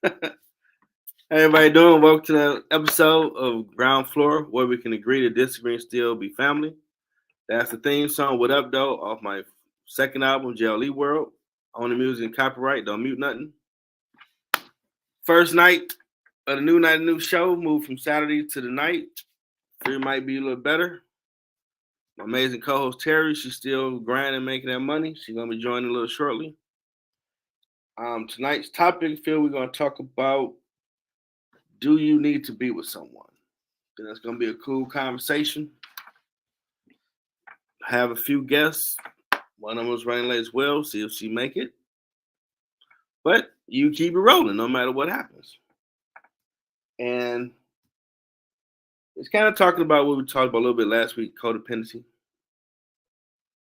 Hey, everybody doing? Welcome to the episode of Ground Floor, where we can agree to disagree and still be family. That's the theme song, What Up, Though, off my second album, JLE World. On the music and copyright, don't mute nothing. First night of the new night, new show, moved from Saturday to the night. Fear might be a little better. My amazing co-host Teri, she's still grinding, making that money. She's gonna be joining a little shortly. Tonight's topic, Phil, we're gonna talk about: do you need to be with someone? And that's gonna be a cool conversation. Have a few guests. One of them was running late as well. See if she make it. But you keep it rolling no matter what happens. And it's kind of talking about what we talked about a little bit last week: codependency.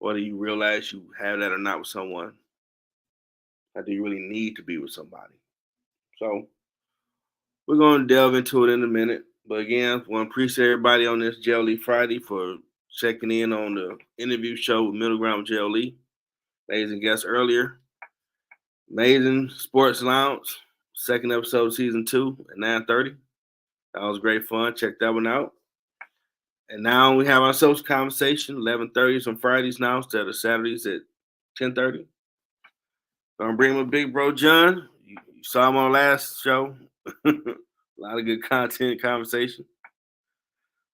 Whether you realize you have that or not with someone. Or do you really need to be with somebody? So we're going to delve into it in a minute. But again, I want to appreciate everybody on this Jelly Friday for checking in on the interview show with Middle Ground Jelly. Amazing guest earlier. Amazing Sports Lounge, second episode of season 2 at 9:30. That was great fun. Check that one out. And now we have our social conversation, 11:30 on Fridays now instead of Saturdays at 10:30. Gonna bring my big bro John. You saw him on last show. A lot of good content, conversation.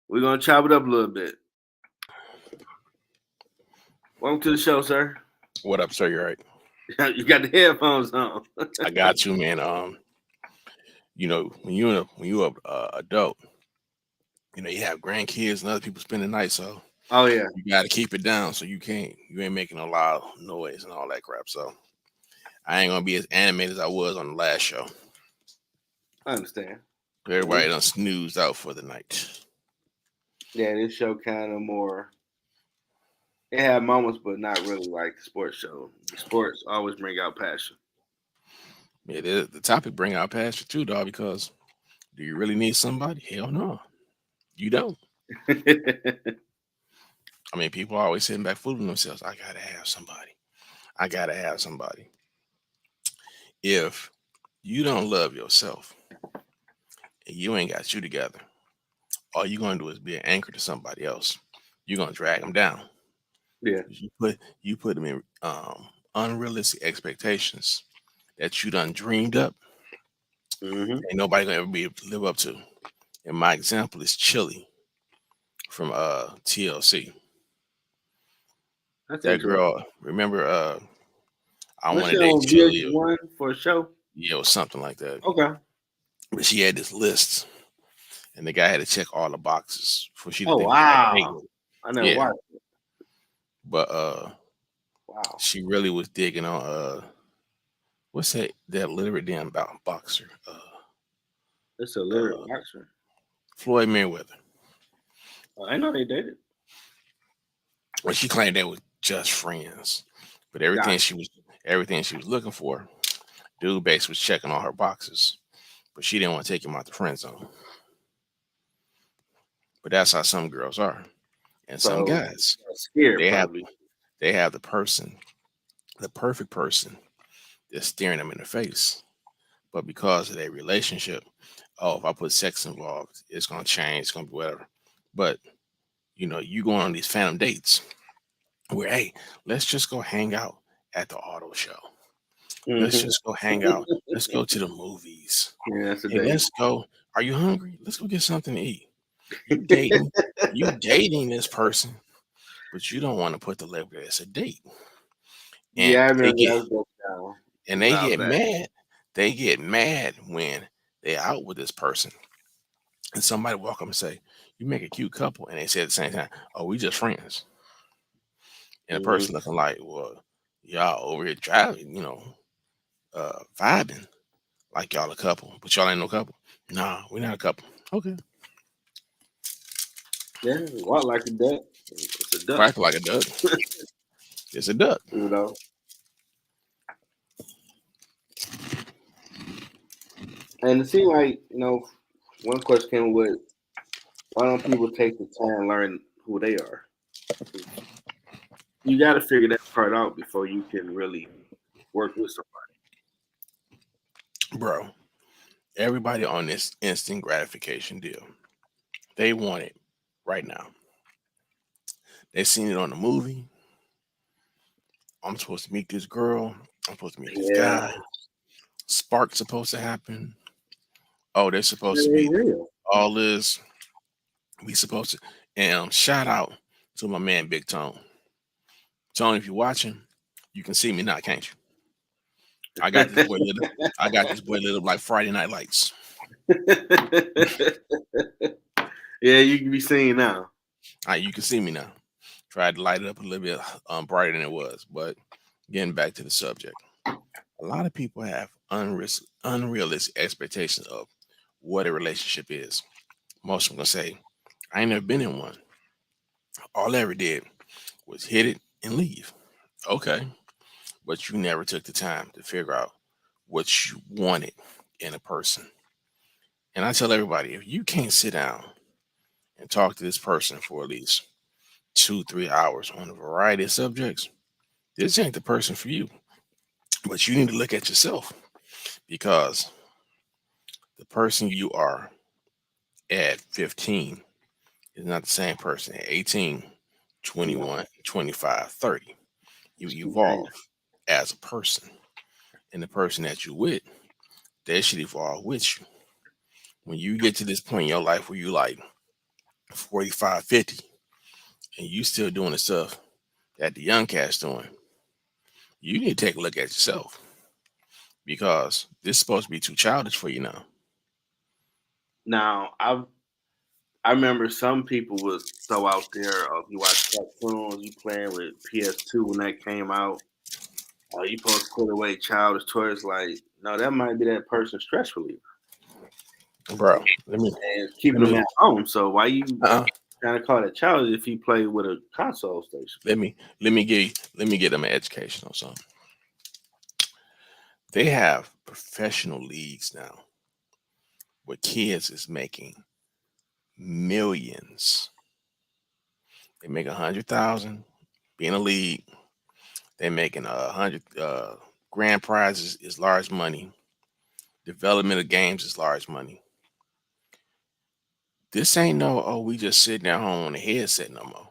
We're gonna chop it up a little bit. Welcome to the show, sir. What up, sir? You're right. You got the headphones on. I got you, man. When you're adult, you have grandkids and other people spend the night, so Oh yeah. you got to keep it down. So you ain't making a lot of noise and all that crap. So I ain't gonna be as animated as I was on the last show. I understand. Everybody done snoozed out for the night. Yeah, this show kind of more. It had moments, but not really like the sports show. The sports always bring out passion. Yeah, the topic bring out passion too, dog. Because do you really need somebody? Hell no, you don't. I mean, people are always sitting back fooling themselves. I gotta have somebody. I gotta have somebody. If you don't love yourself and you ain't got you together, all you're gonna do is be an anchor to somebody else. You're gonna drag them down. Yeah. You put them in unrealistic expectations that you done dreamed up. Mm-hmm. Ain't nobody gonna ever be able to live up to. And my example is Chili from TLC. That's That interesting. girl, remember I Was want she to date on Chili. VH1 for a show? Yeah, or something like that. Okay. But she had this list, and the guy had to check all the boxes for she to Oh think it was like a date. wow. I never Yeah, watched it. but Wow. she really was digging on what's that literate damn boxer It's a lyric uh boxer. Floyd Mayweather. I know they dated. Well, she claimed they were just friends, but Gotcha. everything she was looking for, dude base was checking all her boxes, but she didn't want to take him out the friend zone. But that's how some girls are, and some So guys scared they have probably. they have the person, the perfect person that's staring them in the face, but because of their relationship, oh, if I put sex involved, it's gonna change, it's gonna be whatever. But you going on these phantom dates where, hey, let's just go hang out at the auto show. Let's Mm-hmm. just go hang out. Let's go to the movies. Yeah, that's a Hey, date. let's go. Are you hungry? Let's go get something to eat. You dating this person, but you don't want to put the label that it's a date. And Yeah, I they remember get that was broke down and a they while get back. mad. They get mad when they're out with this person and somebody walk up and say, "You make a cute couple," and they say at the same time, "Oh, we just friends." And the Mm-hmm. person looking like, "Well, y'all over here driving, vibing like y'all a couple, but y'all ain't no couple." Nah, we're not a couple. Okay, Yeah, walk like a duck. It's a duck. quack like a duck. It's a duck. You know. And it seemed like, one question came with, why don't people take the time to learn who they are? You got to figure that part out before you can really work with Bro. Everybody on this instant gratification deal. They want it right now. They seen it on the movie. I'm supposed to meet this girl. I'm supposed to meet this Yeah, guy. Spark's supposed to happen. Oh, they're supposed to it ain't be real. all this. We supposed to. And shout out to my man Big Tone. Tony, if you're watching, you can see me now, can't you? I got this boy lit up. I got this boy lit up like Friday Night Lights. Yeah, you can be seen now. All right, you can see me now. Tried to light it up a little bit brighter than it was, but getting back to the subject, a lot of people have unrealistic expectations of what a relationship is. Most of them gonna say, "I ain't never been in one. All I ever did was hit it and leave." Okay, but you never took the time to figure out what you wanted in a person. And I tell everybody, if you can't sit down and talk to this person for at least 2, 3 hours on a variety of subjects, this ain't the person for you. But you need to look at yourself because the person you are at 15 is not the same person at 18, No, 21, 25, 30. You it's too evolve dangerous. as a person. And the person that you with, they should evolve with you. When you get to this point in your life where you like 45, 50, and you still doing the stuff that the young cat's doing, you need to take a look at yourself because this is supposed to be too childish for you now. Now, I remember some people would throw out there, you watch cartoons, you playing with PS2 when that came out. Oh, you supposed to put away childish toys. Like, no, that might be that person's stress reliever Bro, let me and keeping let them me at home. So why you uh trying to call that childish if you play with a console station? let me get them an education on something. They have professional leagues now where kids is making millions. They make 100,000 being a league. They're making 100 grand prizes is large money. Development of games is large money. This ain't no, oh, we just sitting at home on the headset no more.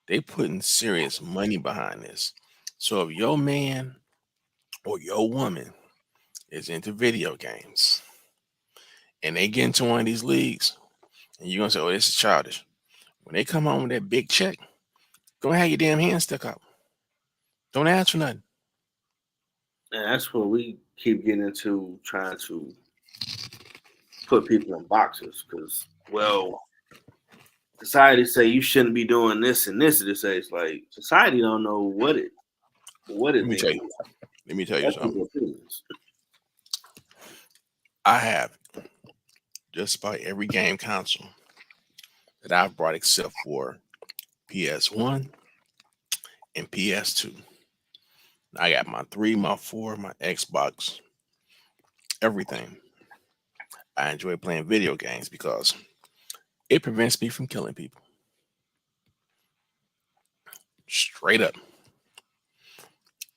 They putting serious money behind this. So if your man or your woman is into video games and they get into one of these leagues, and you're gonna say, "Oh, this is childish." When they come home with that big check, go have your damn hand stuck out. Don't ask for nothing. And that's what we keep getting into, trying to put people in boxes. Because, well, society say you shouldn't be doing this and this at this age. Like, society don't know what Let it me tell thinks. you. Let me tell you That's something. people's opinions. I have just about every game console that I've brought except for PS1 and PS2. I got my 3, my 4, my Xbox, everything. I enjoy playing video games because it prevents me from killing people. Straight up.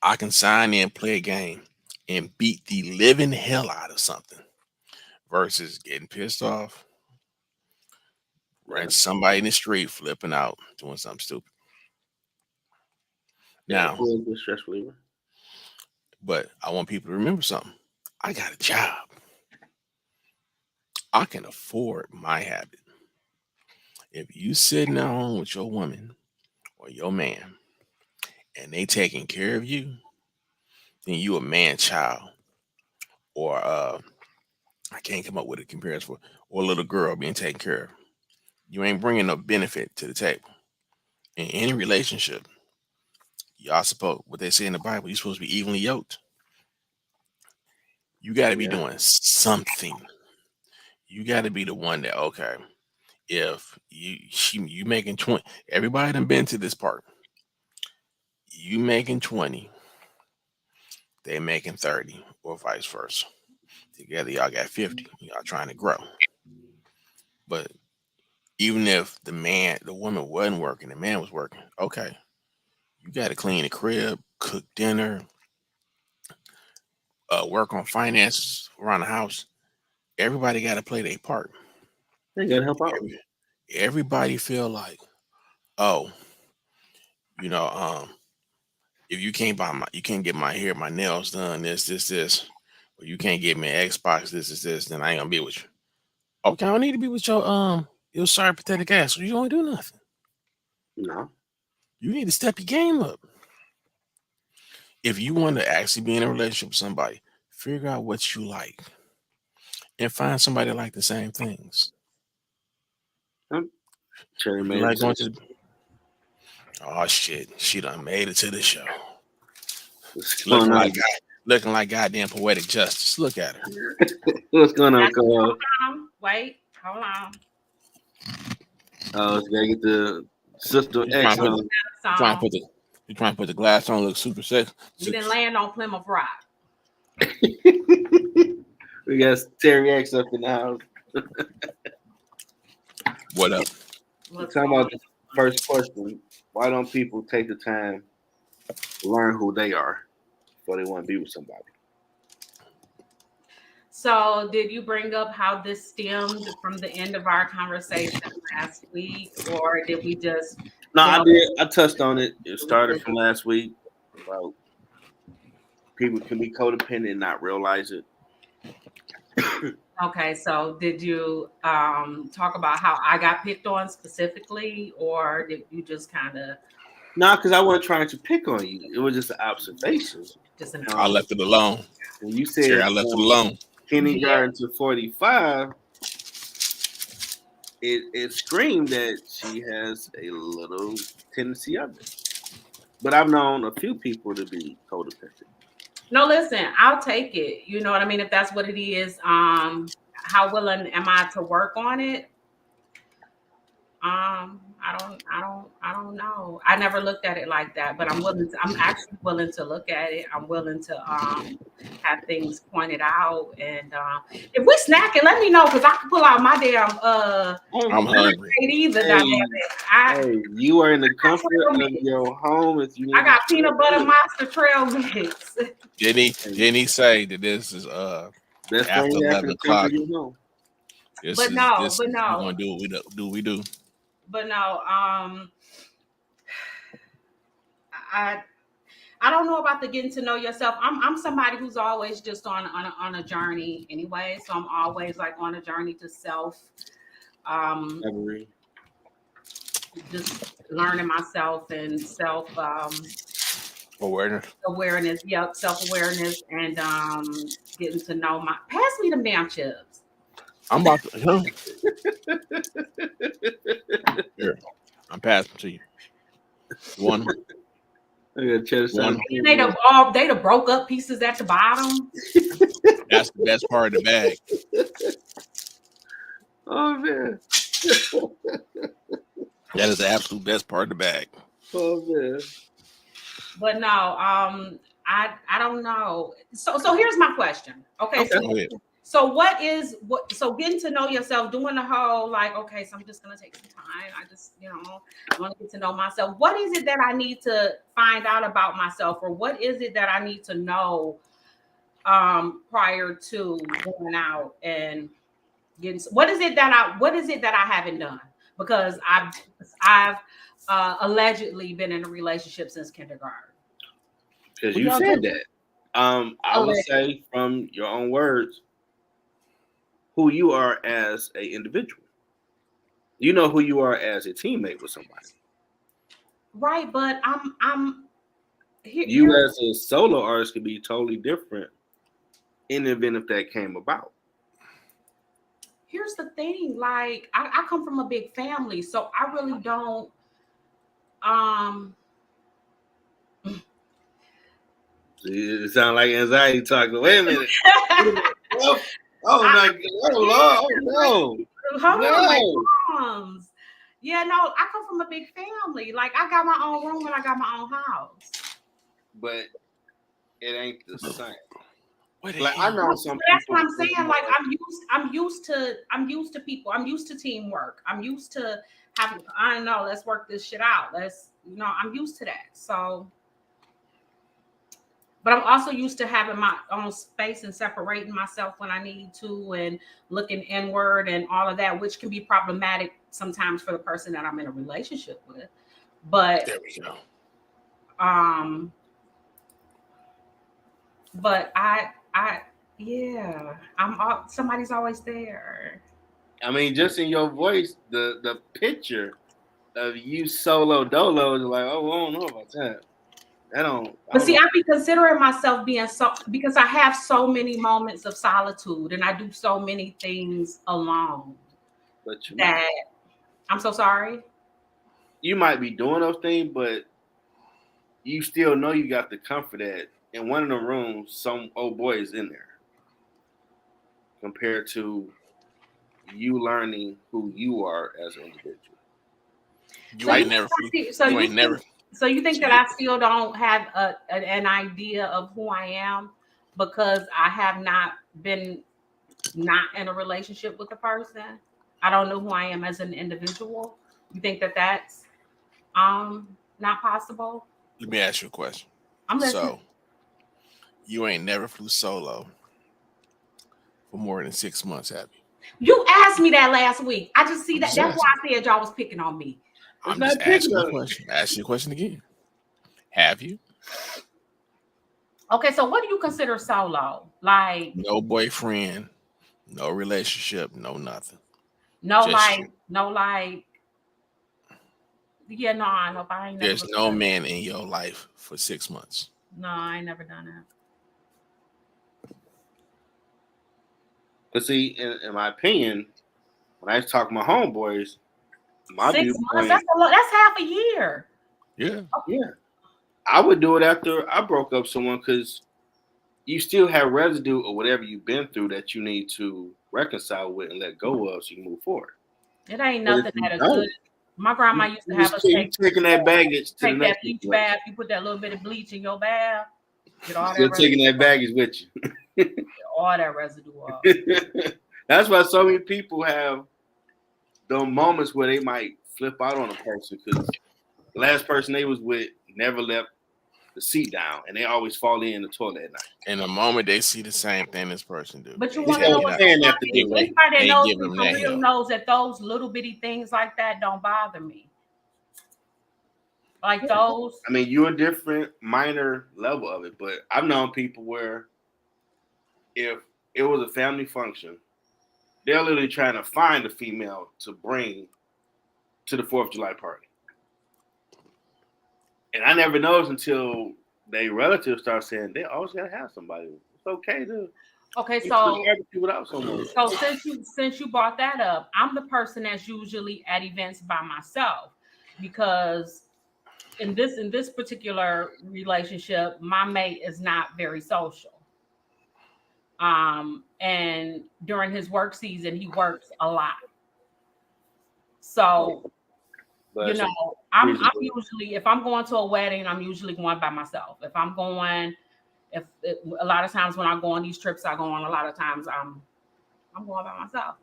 I can sign in, play a game, and beat the living hell out of something versus getting pissed off, Yeah, running somebody in the street, flipping out, doing something stupid. yeah. Now, Who is the stress reliever? but I want people to remember something. I got a job. I can afford my habit. If you sitting at home with your woman or your man and they taking care of you, then you a man child or I can't come up with a comparison for or a little girl being taken care of. You ain't bringing no benefit to the table. In any relationship, y'all supposed what they say in the Bible, you're supposed to be evenly yoked. You got to be Yeah, doing something. You got to be the one that okay. If you making 20, everybody done been to this part. You making 20, they making 30, or vice versa. Together, y'all got 50. Y'all trying to grow. But even if the woman wasn't working, the man was working, okay, you got to clean the crib, cook dinner, work on finances around the house. Everybody got to play their part. They gotta help out. Everybody feel like, oh, you know, if you can't get my hair, my nails done, this, or you can't get me an Xbox, this, then I ain't gonna be with you. Okay, I don't need to be with your sorry pathetic ass. So you don't do nothing. No. You need to step your game up. If you want to actually be in a relationship with somebody, figure out what you like and find somebody that like the same things. Cherry You made like it. going to the, oh shit, she done made it to the show. What's Looking going on? like looking like goddamn poetic justice. Look at her. What's going on, Cole? Wait, hold on. Oh, gotta get the Sister You X trying to on. put the you trying to put the glass on, look super sexy. We didn't land on Plymouth Rock. We got Teri X up in the house. What up? We're talking about the first question. Why don't people take the time to learn who they are before they want to be with somebody? So, did you bring up how this stemmed from the end of our conversation last week, or did we just? No, I did. I touched on it. It started from last week about people can be codependent and not realize it. Okay, so did you talk about how I got picked on specifically, or did you just kind of? No, because I wasn't trying to pick on you. It was just an observation. Just an I left it alone. When you Sure, said I left it alone. kindergarten to 45, it screamed that she has a little tendency of it. But I've known a few people to be codependent. No, listen, I'll take it. You know what I mean? If that's what it is, how willing am I to work on it? I don't know. I never looked at it like that, but I'm actually willing to look at it. I'm willing to have things pointed out. And if we snacking, let me know because I can pull out my damn I'm hungry. either. Hey, you are in the comfort of your home. If you need I got peanut butter monster trail mix. Didn't he say that this is best after thing 11 o'clock? But no. We're gonna do what we do. But no, I don't know about the getting to know yourself. I'm somebody who's always just on a journey anyway. So I'm always like on a journey to self, just learning myself and self awareness. Yep, self awareness and getting to know my. Pass me them damn chips. I'm about to. Here, I'm passing to you. One. They the broke up pieces at the bottom. That's the best part of the bag. Oh man. That is the absolute best part of the bag. Oh man. But no, I don't know. So here's my question. Okay. So so getting to know yourself, doing the whole like, okay, so I'm just gonna take some time. I just, I want to get to know myself. What is it that I need to find out about myself, or what is it that I need to know prior to going out and getting what is it that I haven't done? Because I've allegedly been in a relationship since kindergarten. Because you said that. I would say from your own words, who you are as an individual. You know who you are as a teammate with somebody. Right, but I'm you as a solo artist could be totally different in the event if that came about. Here's the thing, like I come from a big family, so I really don't it sounds like anxiety talking. Wait a minute. Oh my God. Oh no. Hold on, moms. Yeah, no, I come from a big family. Like I got my own room and I got my own house. But it ain't the same. Like I know some. That's what I'm saying. Like I'm used to people. I'm used to teamwork. I'm used to having. I don't know. Let's work this shit out. I'm used to that. So but I'm also used to having my own space and separating myself when I need to and looking inward and all of that, which can be problematic sometimes for the person that I'm in a relationship with. But There we go. um, but yeah, somebody's always there. I mean, just in your voice, the picture of you solo dolo is like, oh, I don't know about that. I But don't see, know. I be considering myself being so because I have so many moments of solitude and I do so many things alone But that I'm so sorry. you might be doing those things, but you still know you got the comfort that in one of the rooms, some old boy is in there compared to you learning who you are as an individual. You ain't never. You ain't never. So you think that I still don't have an idea of who I am because I have not been not in a relationship with a person? I don't know who I am as an individual. You think that that's not possible? Let me ask you a question. I'm listening. So you ain't never flew solo for more than 6 months, have you? You asked me that last week. I just see that. That's why I said y'all was picking on me. I'm just asking the question. Ask you a question again. Have you? Okay, so what do you consider solo? Like no boyfriend, no relationship, no nothing. No, Just yeah, no, I ain't never. There's no man in your life for 6 months. No, I ain't never done that. But see, in my opinion, when I talk to my homeboys, my 6 months, that's half a year. Yeah. Yeah. I would do it after I broke up someone because you still have residue of whatever you've been through that you need to reconcile with and let go of so you can move forward. It ain't nothing that is good. My grandma used to have us taking that baggage to take that bleach bath. You put that little bit of bleach in your bath. Get all that taking that baggage with you. Get all that residue off. That's why so many people have those moments where they might flip out on a person because the last person they was with never left the seat down, and they always fall in the toilet at night. And the moment they see the same thing this person do, but you want to know what's anybody that knows me for real knows that those little bitty things like that don't bother me. Like those. I mean, you're a different minor level of it, but I've known people where if it was a family function, they're literally trying to find a female to bring to the 4th of July party. And I never noticed until they relatives start saying they always gotta have somebody. It's okay to without someone. So since you brought that up, I'm the person that's usually at events by myself because in this particular relationship, my mate is not very social. And during his work season, he works a lot. So I'm usually, if I'm going to a wedding, I'm usually going by myself. If I'm going, a lot of times when I go on these trips, I go on a lot of times I'm going by myself.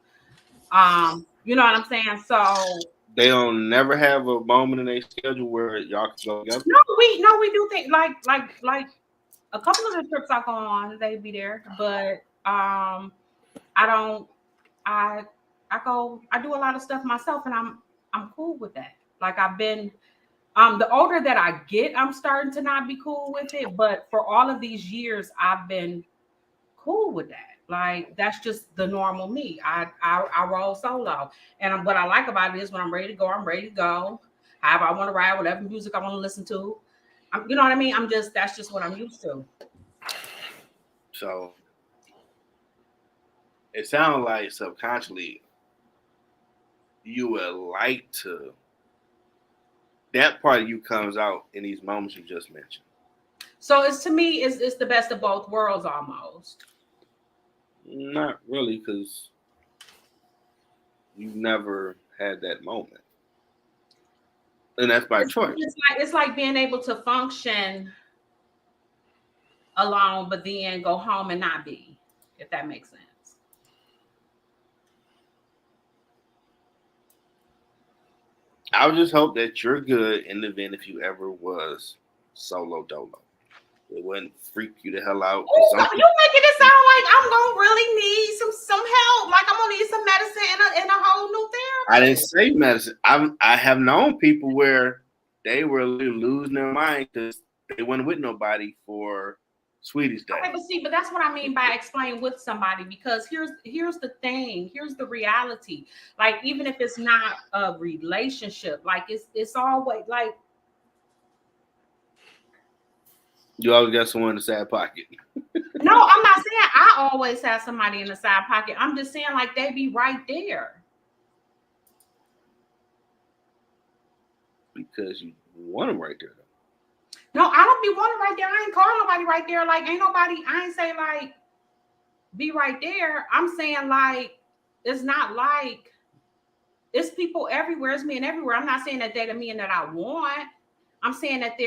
You know what I'm saying? So they don't never have a moment in their schedule where y'all can go together. No, we do think like a couple of the trips I go on, they be there, but I do a lot of stuff myself, and I'm cool with that. Like I've been, the older that I get, I'm starting to not be cool with it. But for all of these years, I've been cool with that. Like that's just the normal me. I roll solo, and what I like about it is when I'm ready to go, I'm ready to go. However I want to ride, whatever music I want to listen to. You know what I mean? That's just what I'm used to. So it sounds like subconsciously you would like to. That part of you comes out in these moments you just mentioned. So it's the best of both worlds almost. Not really, because you never had that moment, and that's by choice. It's like being able to function alone, but then go home and not be, if that makes sense. I would just hope that you're good in the event if you ever was solo dolo. It wouldn't freak you the hell out. Ooh, you making it sound like I'm gonna really need some help. Like I'm gonna need some medicine and a whole new therapy. I didn't say medicine. I have known people where they were losing their mind because they weren't with nobody for Sweetie's Day. Okay, but that's what I mean by explain with somebody, because here's the thing, here's the reality. Like even if it's not a relationship, like it's always like you always got someone in the side pocket. No, I'm not saying I always have somebody in the side pocket. I'm just saying like they be right there. Because you want them right there. No, I don't be wanting right there. I ain't calling nobody right there. Like ain't nobody. I ain't say like be right there. I'm saying like it's not like it's people everywhere. It's men everywhere. I'm not saying that they're the men that I want. I'm saying that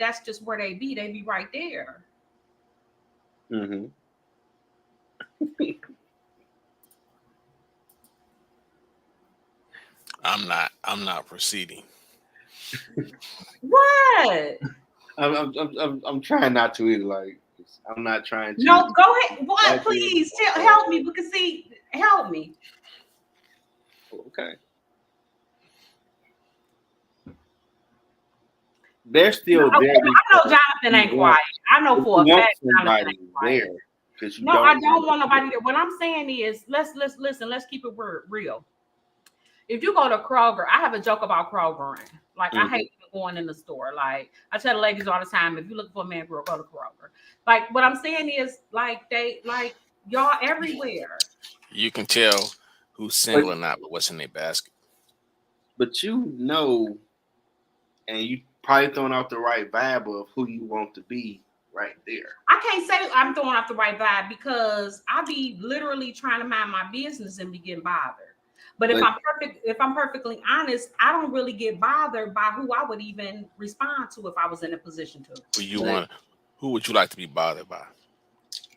that's just where they be. They be right there. Mm-hmm. I'm not proceeding. What? I'm trying not to either. Like I'm not trying to. No, go ahead. What? Please help me. Because see, help me. Okay. They're still there. I know Jonathan ain't quiet. I know for a fact Jonathan ain't quiet. No, I don't want nobody there. What I'm saying is, let's listen. Let's keep it real. If you go to Kroger, I have a joke about Kroger. Like I hate going in the store. Like I tell the ladies all the time, if you're looking for a man, girl, go to Kroger. Like what I'm saying is, like y'all everywhere. You can tell who's single or not, but what's in their basket. But you know, and you probably throwing out the right vibe of who you want to be right there. I can't say I'm throwing out the right vibe because I be literally trying to mind my business and be getting bothered. But if I'm perfectly honest, I don't really get bothered by who I would even respond to if I was in a position to. Who would you like to be bothered by?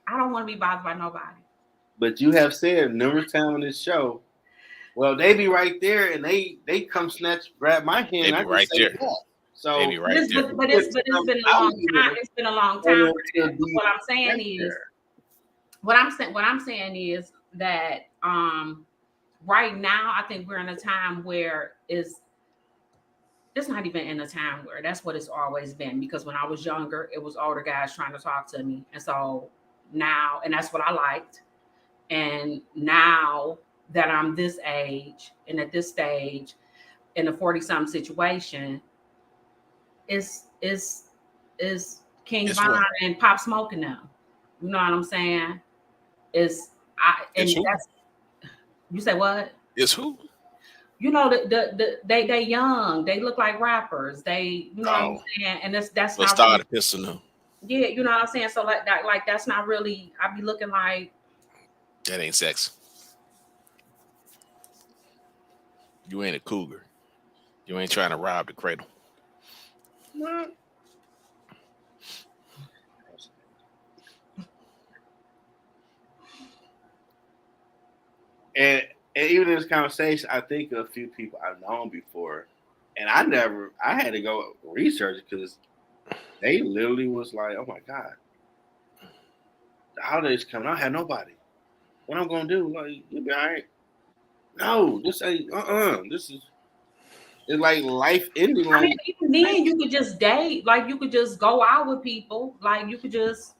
I don't want to be bothered by nobody. But you have said numerous times on this show, well, they be right there and they come grab my hand. They be right there. That. So they be right there. But it's been a long time. It's been a long time. What I'm saying is that right now I think we're in a time where it's not even in a time where that's what it's always been, because when I was younger, it was older guys trying to talk to me. And so now, and that's what I liked. And now that I'm this age and at this stage in a 40-something situation, is King Von and Pop Smoke and them. You know what I'm saying? You say what? It's who? You know, they young, they look like rappers. They, you know what I'm saying? And that's Let's not start a pistol now. Yeah, you know what I'm saying? So like that's not really, I be looking like that ain't sex. You ain't a cougar. You ain't trying to rob the cradle. What? And even in this conversation, I think of a few people I've known before, and I had to go research because they literally was like, "Oh my God, the holidays coming, I had nobody. What I'm gonna do? Like, you'll be all right." No, this ain't. This is. It's like life ending. Like, I mean, even then, you could just date. Like, you could just go out with people. Like, you could just,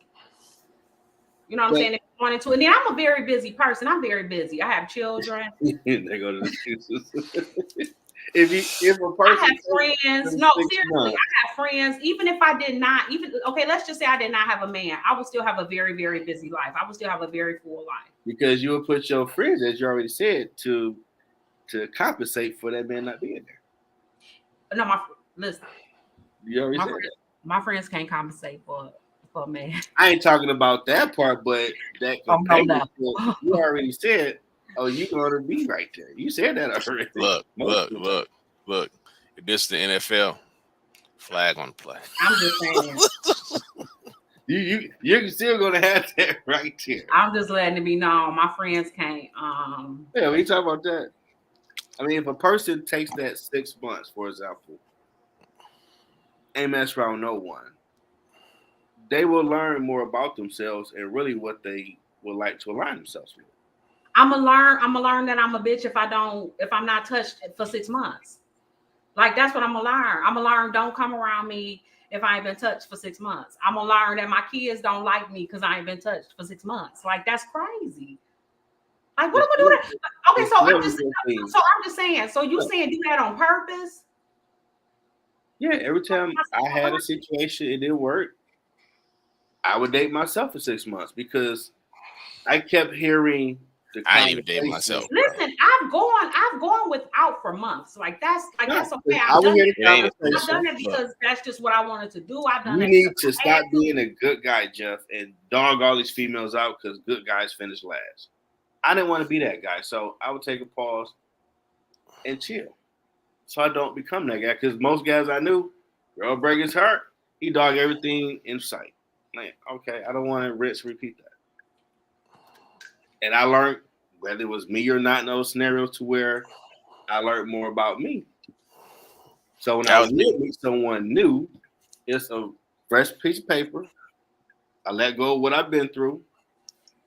you know what I'm saying? If you wanted to. And then I'm a very busy person. I'm very busy. I have children. They go to the excuses. if a person, I have friends. No, seriously, I have friends. Even if I did not, let's just say I did not have a man, I would still have a very, very busy life. I would still have a very full life. Because you would put your friends, as you already said, to compensate for that man not being there. No, listen. You already said that. My friends can't compensate for a man. I ain't talking about that part, but that you already said, oh, you're gonna be right there. You said that already. Look. If this is the NFL, flag on the play. I'm just saying. You're still gonna have that right there. I'm just letting it be known. My friends can't. Yeah, we talk about that. I mean, if a person takes that 6 months, for example, ain't mess around no one, they will learn more about themselves and really what they would like to align themselves with. I'm gonna learn that I'm a bitch if I'm not touched for 6 months. Like that's what I'm gonna learn. I'm gonna learn don't come around me if I ain't been touched for 6 months. I'm gonna learn that my kids don't like me because I ain't been touched for 6 months. Like that's crazy. Like what am I doing? Okay, so I'm just saying. So you saying do that on purpose? Yeah, every time I had a situation, it didn't work. I would date myself for 6 months because I kept hearing the I ain't even dating myself. Listen, I've gone without for months. Like that's okay. I've done it because that's just what I wanted to do. I've done it. You need to stop being a good guy, Jeff, and dog all these females out because good guys finish last. I didn't want to be that guy, so I would take a pause and chill, so I don't become that guy. Because most guys I knew, girl break his heart, he dog everything in sight. Man, okay, I don't want to repeat that. And I learned, whether it was me or not in those scenarios, to where I learned more about me. So when I was meet someone new, it's a fresh piece of paper. I let go of what I've been through.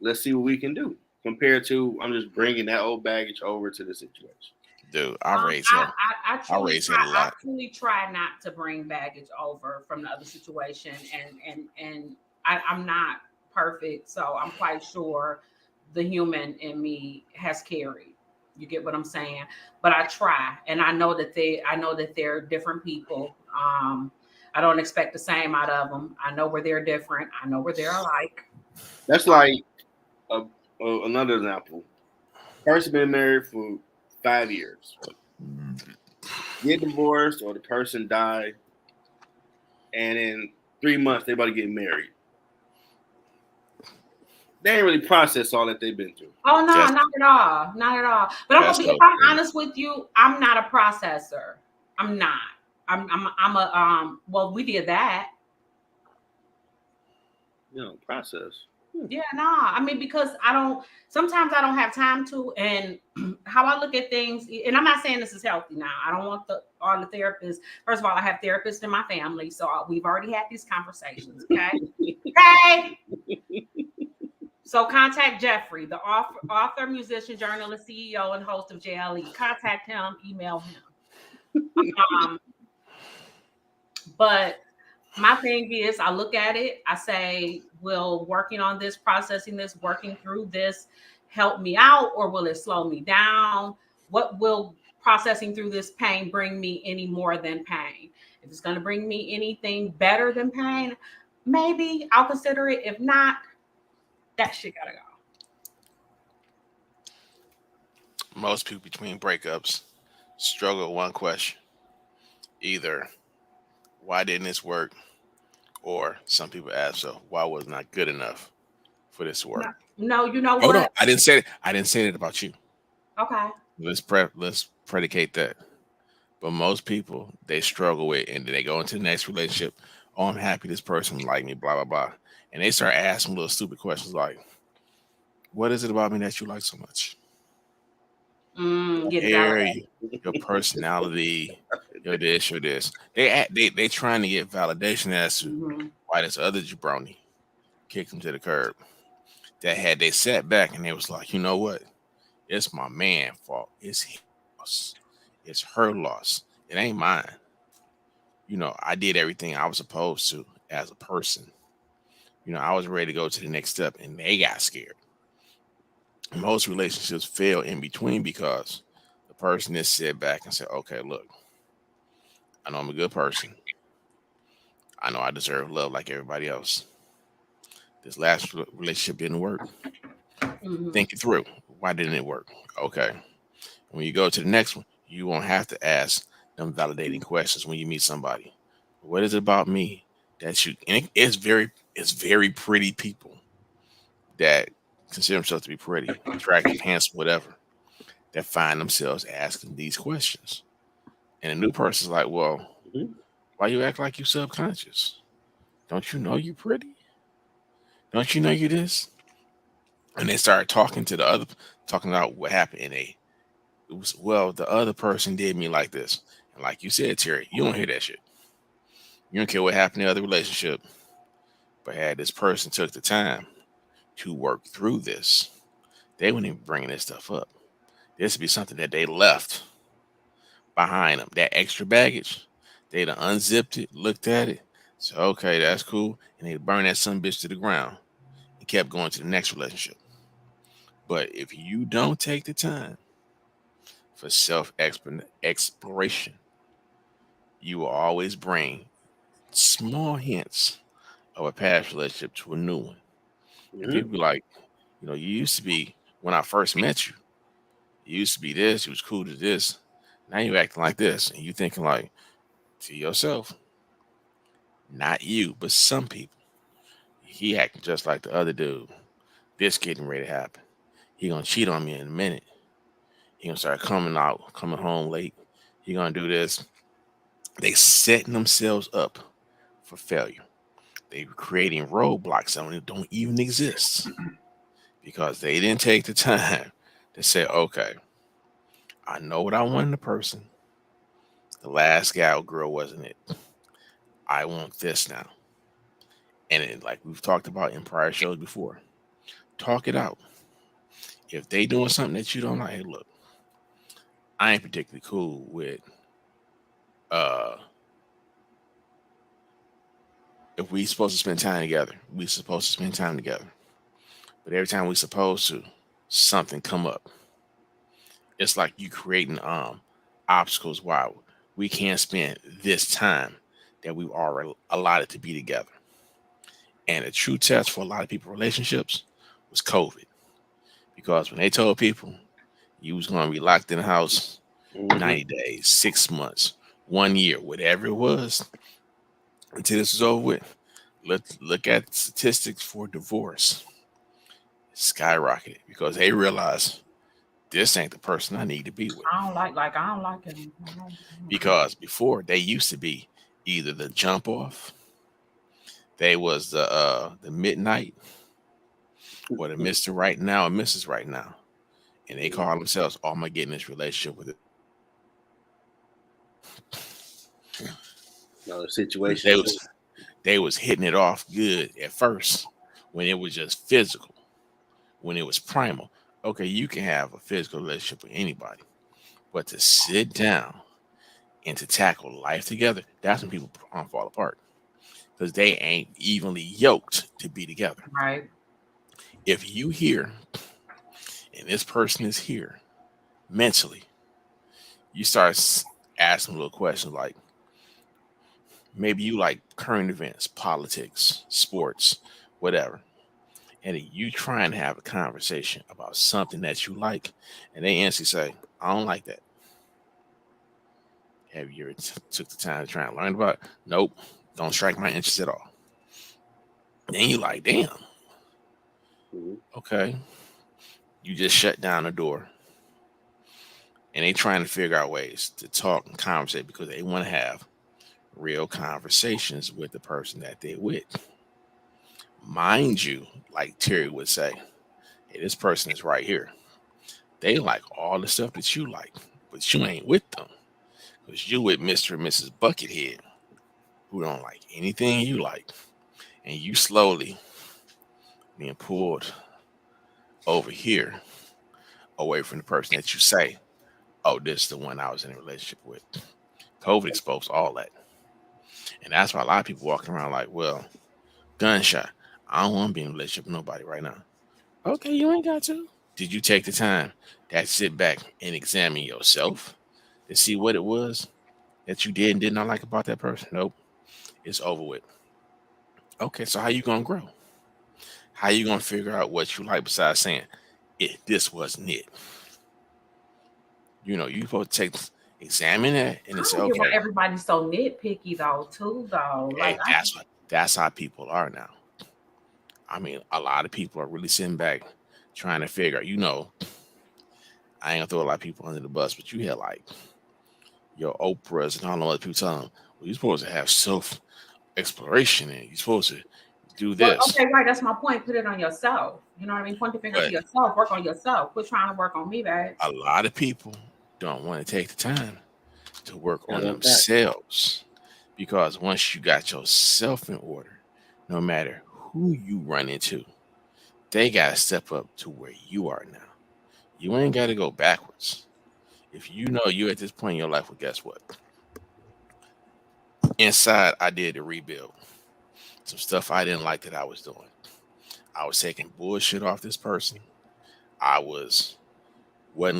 Let's see what we can do. Compared to, I'm just bringing that old baggage over to the situation. Dude, I raise him. I truly try not to bring baggage over from the other situation, and I'm not perfect, so I'm quite sure the human in me has carried. You get what I'm saying? But I try, and I know that they're different people. I don't expect the same out of them. I know where they're different. I know where they're alike. That's like another example. Person been married for 5 years, get divorced, or the person died, and in 3 months they about to get married. They ain't really processed all that they've been through. Oh no, not at all, not at all. But if I'm honest with you, I'm not a processor. I'm not. I'm a Well, we did that. Process. Yeah, nah. I mean, because sometimes I don't have time to, and how I look at things, and I'm not saying this is healthy now. I don't want all the therapists. First of all, I have therapists in my family, so we've already had these conversations. Okay. Okay. So contact Jeffrey, the author, musician, journalist, CEO, and host of JLE. Contact him, email him. But my thing is, I look at it, I say, will working on this, processing this, working through this help me out, or will it slow me down? What will processing through this pain bring me any more than pain? If it's going to bring me anything better than pain, maybe I'll consider it. If not, that shit gotta go. Most people between breakups struggle with one question. Either, why didn't this work? Or some people ask, so why wasn't I good enough for this to work? No, you know what? No, I didn't say it. I didn't say it about you. Okay. Let's predicate that. But most people, they struggle with, and then they go into the next relationship. Oh, I'm happy this person like me, blah, blah, blah. And they start asking little stupid questions like, what is it about me that you like so much? Your personality, your this, your this. They trying to get validation as to why this other jabroni kicked him to the curb. That had they sat back and they was like, you know what? It's my man's fault. It's his loss. It's her loss. It ain't mine. I did everything I was supposed to as a person. I was ready to go to the next step, and they got scared. Most relationships fail in between because the person is sit back and said, okay, look, I know I'm a good person. I know I deserve love like everybody else. This last relationship didn't work. Think it through. Why didn't it work? Okay. When you go to the next one, you won't have to ask them validating questions when you meet somebody. What is it about me that you? And it's very pretty people that consider themselves to be pretty, attractive, handsome, whatever, that find themselves asking these questions. And a new person's like, well, why you act like you subconscious? Don't you know you pretty? Don't you know you this? And they start talking about what happened. And it was, well, the other person did me like this. And like you said, Terry, you don't hear that shit. You don't care what happened in the other relationship. But had this person took the time to work through this, they wouldn't even bring this stuff up. This would be something that they left behind them. That extra baggage, they'd have unzipped it, looked at it, said, okay, that's cool, and they'd burn that son bitch to the ground and kept going to the next relationship. But if you don't take the time for self exploration, you will always bring small hints of a past relationship to a new one. And people be like, you used to be, when I first met you, you used to be this, you was cool to this. Now you acting like this. And you thinking like to yourself, not you, but some people. He acting just like the other dude. This getting ready to happen. He gonna cheat on me in a minute. He gonna start coming home late. He gonna do this. They setting themselves up for failure. They creating roadblocks that don't even exist because they didn't take the time to say, okay, I know what I want in a person. The last guy or girl wasn't it. I want this now. And like we've talked about in prior shows before, talk it out. If they doing something that you don't like, hey, look, I ain't particularly cool with if we supposed to spend time together, we supposed to spend time together. But every time we supposed to, something come up. It's like you creating obstacles why we can't spend this time that we've already allotted to be together. And a true test for a lot of people relationships was COVID. Because when they told people you was going to be locked in the house 90 days, 6 months, 1 year, whatever it was, until this was over with, look at statistics for divorce. Skyrocketed because they realized this ain't the person I need to be with. I don't like him. Because before they used to be either the jump off, they was the midnight, or the Mr. Right Now and Mrs. Right Now. And they call themselves, oh, I'm gonna get in this relationship with it. Another situation. They was hitting it off good at first when it was just physical, when it was primal. Okay, you can have a physical relationship with anybody, but to sit down and to tackle life together, that's when people fall apart because they ain't evenly yoked to be together. Right. If you here and this person is here mentally, you start asking little questions like, maybe you like current events, politics, sports, whatever. And you try and have a conversation about something that you like, and they instantly say, I don't like that. Have you ever took the time to try and learn about it? Nope. Don't strike my interest at all. Then you like, damn. Okay. You just shut down the door. And they trying to figure out ways to talk and conversate because they want to have real conversations with the person that they're with. Mind you, like Teri would say, hey, this person is right here. They like all the stuff that you like, but you ain't with them. Because you with Mr. and Mrs. Buckethead, who don't like anything you like. And you slowly being pulled over here away from the person that you say, oh, this is the one I was in a relationship with. COVID exposed all that. And that's why a lot of people walking around like, well, gunshot. I don't want to be in a relationship with nobody right now. Okay, you ain't got to. Did you take the time to sit back and examine yourself to see what it was that you did and did not like about that person? Nope. It's over with. Okay, so how you gonna grow? How you gonna figure out what you like besides saying this wasn't it? You supposed to examine that and say, okay. Why everybody's so nitpicky though, too, though. Like that's how people are now. I mean, a lot of people are really sitting back trying to figure out, I ain't gonna throw a lot of people under the bus, but you had like your Oprahs and all the other people telling them, well, you're supposed to have self exploration and you're supposed to do this. Well, okay, right. That's my point. Put it on yourself. You know what I mean? Point the finger to yourself. Work on yourself. Quit trying to work on me, babe. A lot of people don't want to take the time to work on themselves because once you got yourself in order, no matter who you run into, they got to step up to where you are now. You ain't got to go backwards. If you know you at this point in your life, well, guess what? Inside, I did the rebuild. Some stuff I didn't like that I was doing. I was taking bullshit off this person. I wasn't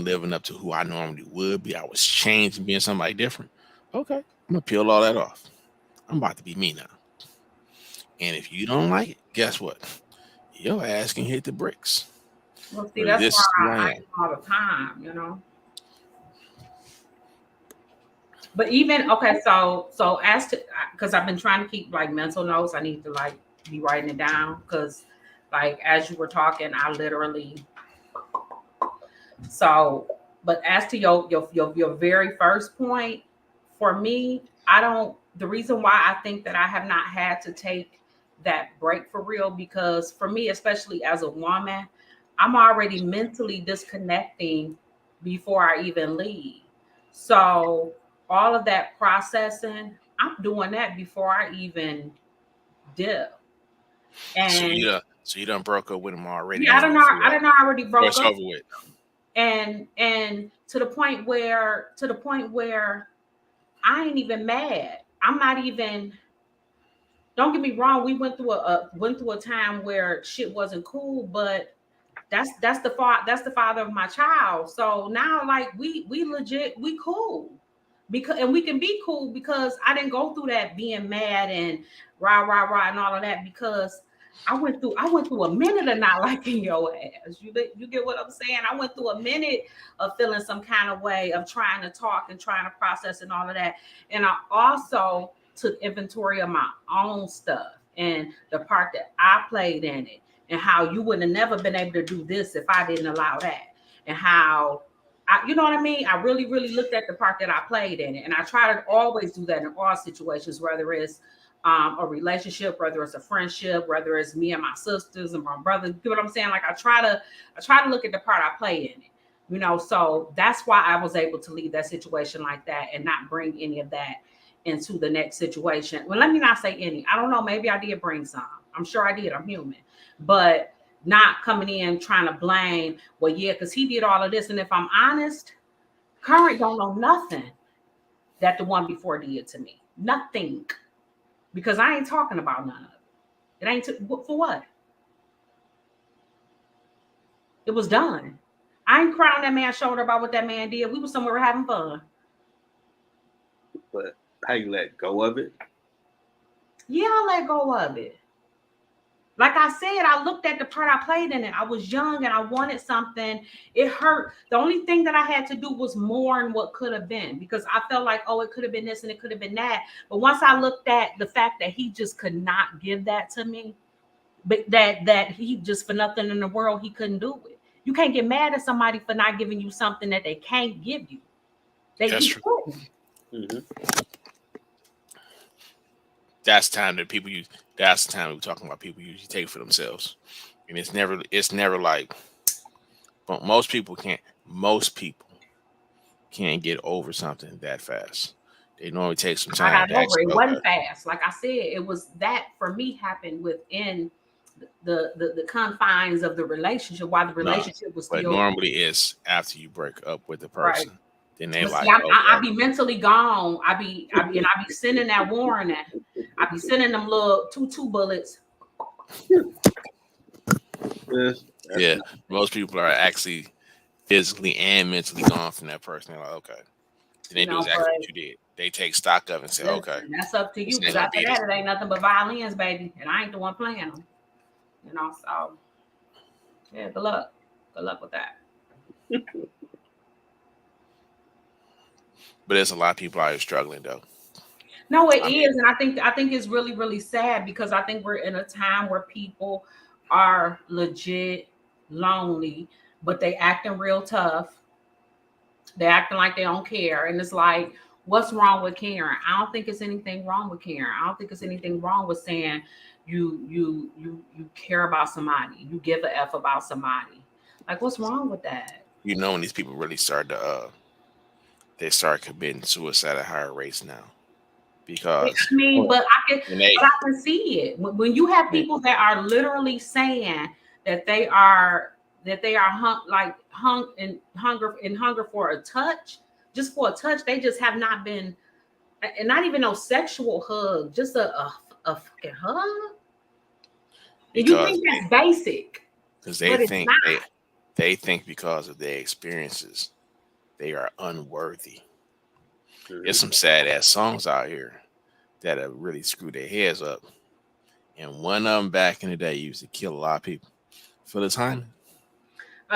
living up to who I normally would be. I was changing, being somebody different. Okay, I'm gonna peel all that off. I'm about to be me now. And if you don't like it, guess what? Your ass can hit the bricks. Well, see, that's This is who why I I am. am all the time, you know. But even okay, so as to because I've been trying to keep like mental notes, I need to like be writing it down because like as you were talking, I literally so. But as to your very first point, for me, I don't. The reason why I think that I have not had to take that break for real because for me, especially as a woman, I'm already mentally disconnecting before I even leave. So all of that processing, I'm doing that before I even dip. So And you done broke up with him already. yeah, Then you feel I like don't know. I already broke it's up, over with. and to the point where I ain't even mad. I'm not even. Don't get me wrong. We went through a time where shit wasn't cool, but that's the father of my child. So now like we legit we cool because and we can be cool because I didn't go through that being mad and rah and all of that because I went through a minute of not liking your ass. You get what I'm saying? I went through a minute of feeling some kind of way of trying to talk and trying to process and all of that. And I also took inventory of my own stuff and the part that I played in it and how you would have never been able to do this if I didn't allow that. And how you know what I mean? I really, really looked at the part that I played in it. And I try to always do that in all situations, whether it's a relationship, whether it's a friendship, whether it's me and my sisters and my brothers. You know what I'm saying? Like I try to look at the part I play in it. You know, so that's why I was able to leave that situation like that and not bring any of that into the next situation. Well, let me not say any. I don't know. Maybe I did bring some. I'm sure I did. I'm human. But not coming in trying to blame, well, yeah, because he did all of this. And if I'm honest, current don't know nothing that the one before did to me. Nothing. Because I ain't talking about none of it. It ain't for what? It was done. I ain't crying on that man's shoulder about what that man did. We was somewhere having fun. But how you let go of it? Yeah, I let go of it. Like I said, I looked at the part I played in it. I was young and I wanted something. It hurt. The only thing that I had to do was mourn what could have been because I felt like, oh, it could have been this and it could have been that. But once I looked at the fact that he just could not give that to me, but that he just for nothing in the world, he couldn't do it. You can't get mad at somebody for not giving you something that they can't give you. That's true. Mm-hmm. That's time that people use. That's the time we're talking about people usually take for themselves, and it's never like. But most people can't get over something that fast. They normally take some time. I got over it. It wasn't fast. Like I said, it was that for me happened within the confines of the relationship while the relationship was still. But normally it's after you break up with the person. Right. Then they like. See, I be mentally gone. I be sending that warning. I be sending them little 2 bullets. Yeah, most people are actually physically and mentally gone from that person. They're like, okay. Then they do exactly what you did. They take stock of it and say, okay. That's up to you. Because after that, it ain't nothing but violins, baby. And I ain't the one playing them. You know, so yeah, good luck. Good luck with that. But there's a lot of people out here struggling though. No, it is. And I think it's really, really sad because I think we're in a time where people are legit lonely, but they acting real tough. They're acting like they don't care. And it's like, what's wrong with caring? I don't think it's anything wrong with caring. I don't think it's anything wrong with saying you care about somebody. You give a F about somebody. Like, what's wrong with that? You know, when these people really start to they start committing suicide at higher rates now. because I mean, but I can see it when you have Yeah. people that are literally saying that they are hunger for a touch, just for a touch. They just have not been, and not even no sexual hug, just a fucking hug. And you because think that's basic, they but it's think not. they think because of their experiences they are unworthy. There's some sad ass songs out here that have really screwed their heads up. And one of them back in the day used to kill a lot of people. Phyllis Hyman.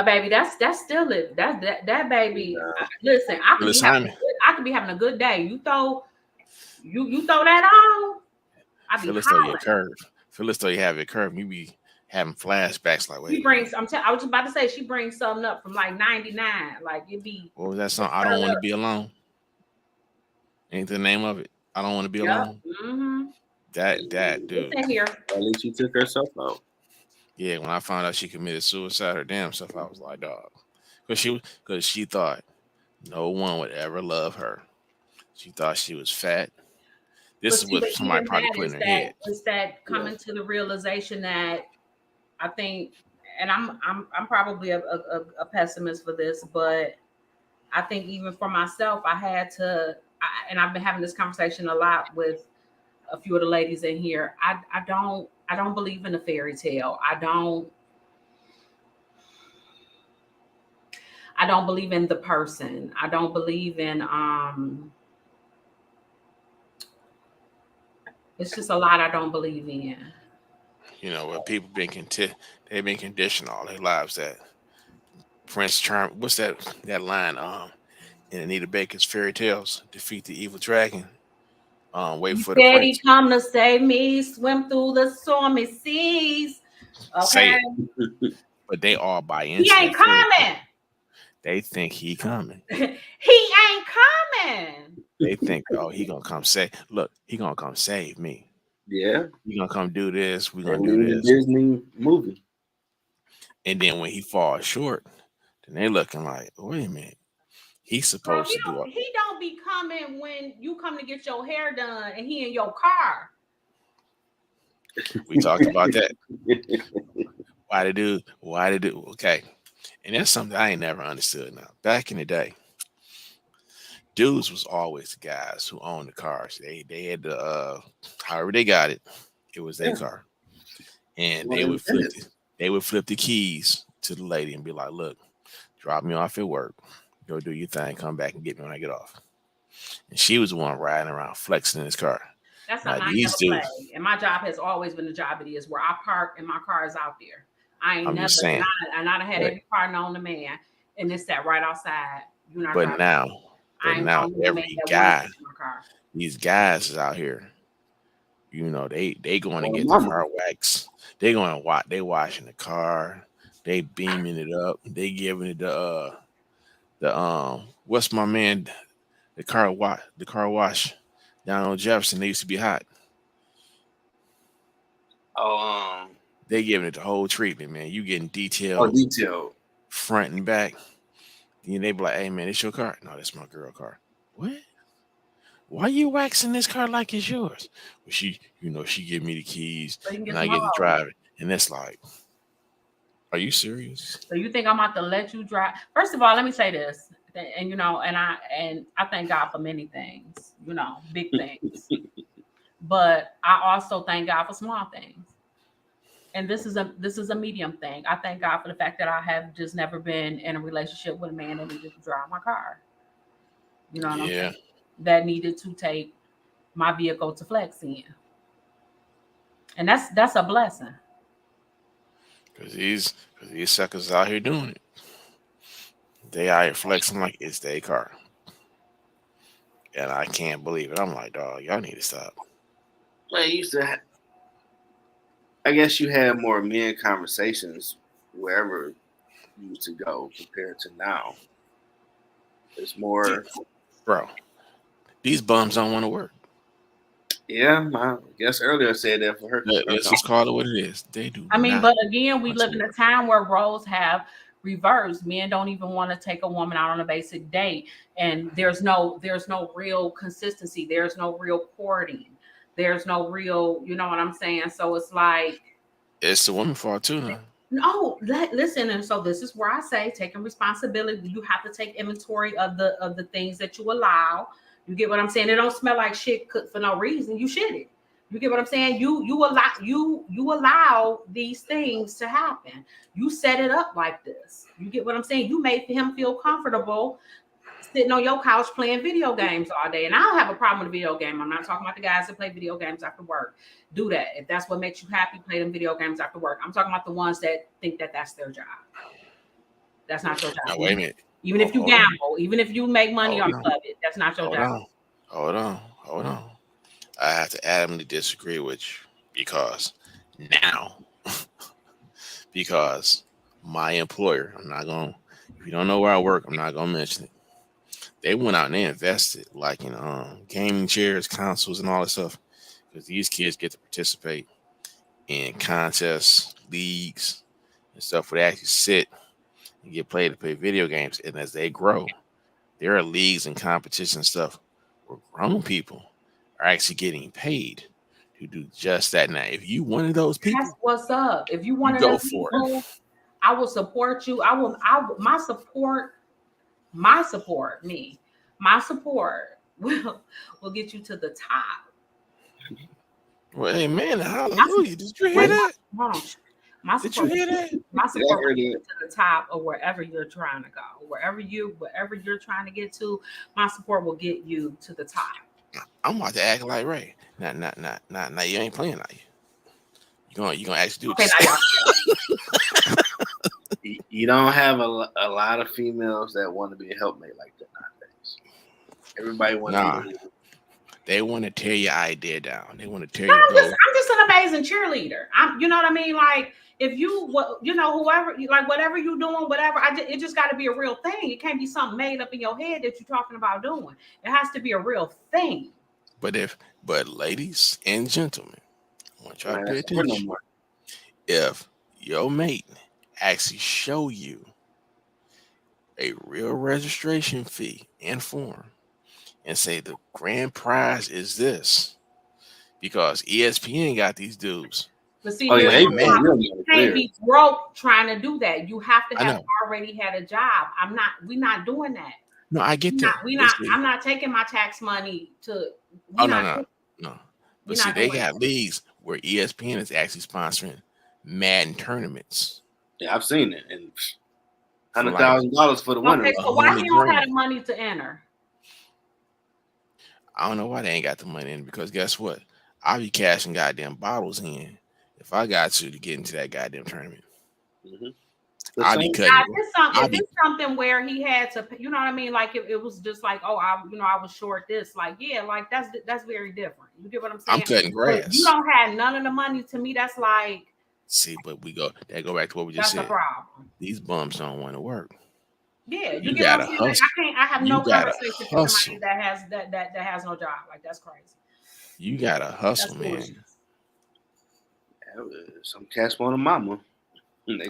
Baby, that's still it. That baby. Yeah. Listen, I could Phyllis Hyman. be having a good day. You throw that on, I be Phyllis throw you a hollering. curve. Phyllis throw you have a curve. You be having flashbacks like, wait. She brings. I was just about to say she brings something up from like '99. Like it be. What was that song? I Don't Want to Be Alone. Ain't the name of it? I Don't Want to Be Alone. Mm-hmm. That dude. It's in here. At least she took herself out. Yeah, when I found out she committed suicide her damn self, I was like, dog. Because she thought no one would ever love her. She thought she was fat. This is what somebody probably put in her head. It's that coming to the realization that I think, and I'm probably a pessimist for this, but I think even for myself, I had to, and I've been having this conversation a lot with a few of the ladies in here. I don't believe in a fairy tale. I don't believe in the person. I don't believe in it's just a lot I don't believe in. You know, when people they've been conditioned all their lives that Prince Charm. What's that line? In Anita Baker's Fairy Tales, defeat the evil dragon. Wait for the prince. Daddy come to save me, swim through the stormy seas. Okay. Say it. But they all buy into He ain't coming. They think he coming. He ain't coming. They think, oh, he gonna come save. Look, he gonna come save me. Yeah. He gonna come do this. We gonna do do this. Disney movie. And then when he falls short, then they looking like, wait a minute. He's supposed to do it. He don't be coming when you come to get your hair done and he in your car. We talked about that. Why to do? Okay. And that's something I ain't never understood now. Back in the day, dudes was always the guys who owned the cars. They had the however they got it, it was their car. And they would flip the keys to the lady and be like, look, drop me off at work. Go do your thing, come back and get me when I get off. And she was the one riding around flexing in his car. That's not my play. And my job has always been the job it is, where I park and my car is out there. I'm never saying. I not had every car known to man, and it's that right outside. But now every guy, these guys is out here. You know, they going to get the car wax. They going to watch. They washing the car. They beaming it up. They giving it the what's my man? The car wash down on Jefferson. They used to be hot. They giving it the whole treatment, man. You getting detailed. Detailed. Front and back. And they be like, hey, man, it's your car. No, that's my girl car. What? Why you waxing this car like it's yours? Well, she give me the keys and I get to drive it. And that's like, are you serious? So you think I'm about to let you drive? First of all, let me say this. And, I thank God for many things, big things. But I also thank God for small things. And this is a medium thing. I thank God for the fact that I have just never been in a relationship with a man that needed to drive my car. You know what I'm saying? That needed to take my vehicle to flex in. And that's a blessing. Because these suckers out here doing it. They out here flexing like it's their car. And I can't believe it. I'm like, dog, y'all need to stop. Well, I guess you had more men conversations wherever you used to go compared to now. It's more, bro. These bums don't want to work. Yeah, I guess earlier I said that for her. Let's just call it what it is. They do. But again, we live in a time where roles have reversed. Men don't even want to take a woman out on a basic date, and there's no real consistency. There's no real courting. There's no real, you know what I'm saying? So it's like it's the woman fault too, now. No, listen, and so this is where I say taking responsibility. You have to take inventory of the things that you allow. You get what I'm saying? It don't smell like shit cooked for no reason. You shit it. You get what I'm saying? You allow these things to happen. You set it up like this. You get what I'm saying? You made him feel comfortable sitting on your couch playing video games all day. And I don't have a problem with a video game. I'm not talking about the guys that play video games after work. Do that. If that's what makes you happy, play them video games after work. I'm talking about the ones that think that that's their job. That's not your job. Now, wait a minute. Even if you gamble, even if you make money off of it, that's not your job. Hold on. I have to adamantly disagree with you because my employer, if you don't know where I work, I'm not gonna mention it. They went out and they invested like in gaming chairs, consoles, and all that stuff because these kids get to participate in contests, leagues, and stuff where they actually sit and get paid to play video games. And as they grow, there are leagues and competition and stuff where grown people are actually getting paid to do just that. Now, if you one of those people, that's what's up. If you want to go for it, I will support you. My support will get you to the top. Well, hey man, hallelujah! Did you hear that? Hold on. Did you hear that? My support will get you to the top of wherever you're trying to go. Wherever you're trying to get to, my support will get you to the top. I'm about to act like Ray. Nah, you ain't playing like you. You gonna actually do it. You don't have a lot of females that want to be a helpmate like that nowadays. Everybody wants to. They want to tear your idea down. They want to tear I'm just an amazing cheerleader. You know what I mean? Like if whoever, like whatever you're doing, it just got to be a real thing. It can't be something made up in your head that you're talking about doing. It has to be a real thing. But ladies and gentlemen, I want y'all to pay attention. If your mate actually show you a real registration fee and form and say the grand prize is this because ESPN got these dudes. But see, you can't be broke trying to do that. You have to have already had a job. We're not doing that. No, I get that. I'm not taking my tax money to. No. But see, they got leagues where ESPN is actually sponsoring Madden tournaments. Yeah, I've seen it, and $100,000 for the winner. Okay, so why he don't have the money to enter? I don't know why they ain't got the money in because guess what? I'll be cashing goddamn bottles in if I got to get into that goddamn tournament. Mm-hmm. I'll be cutting. If it's something where he had to, you know what I mean? Like it was just like, I was short this. Like, yeah, like that's very different. You get what I'm saying? I'm cutting grass. But you don't have none of the money. To me, that's like. See, but go back to what we just said. That's the problem. These bums don't want to work. Yeah, you get what I'm saying? Like, I have no conversation with somebody that has no job. Like that's crazy. You gotta hustle, man. Some cats want a mama.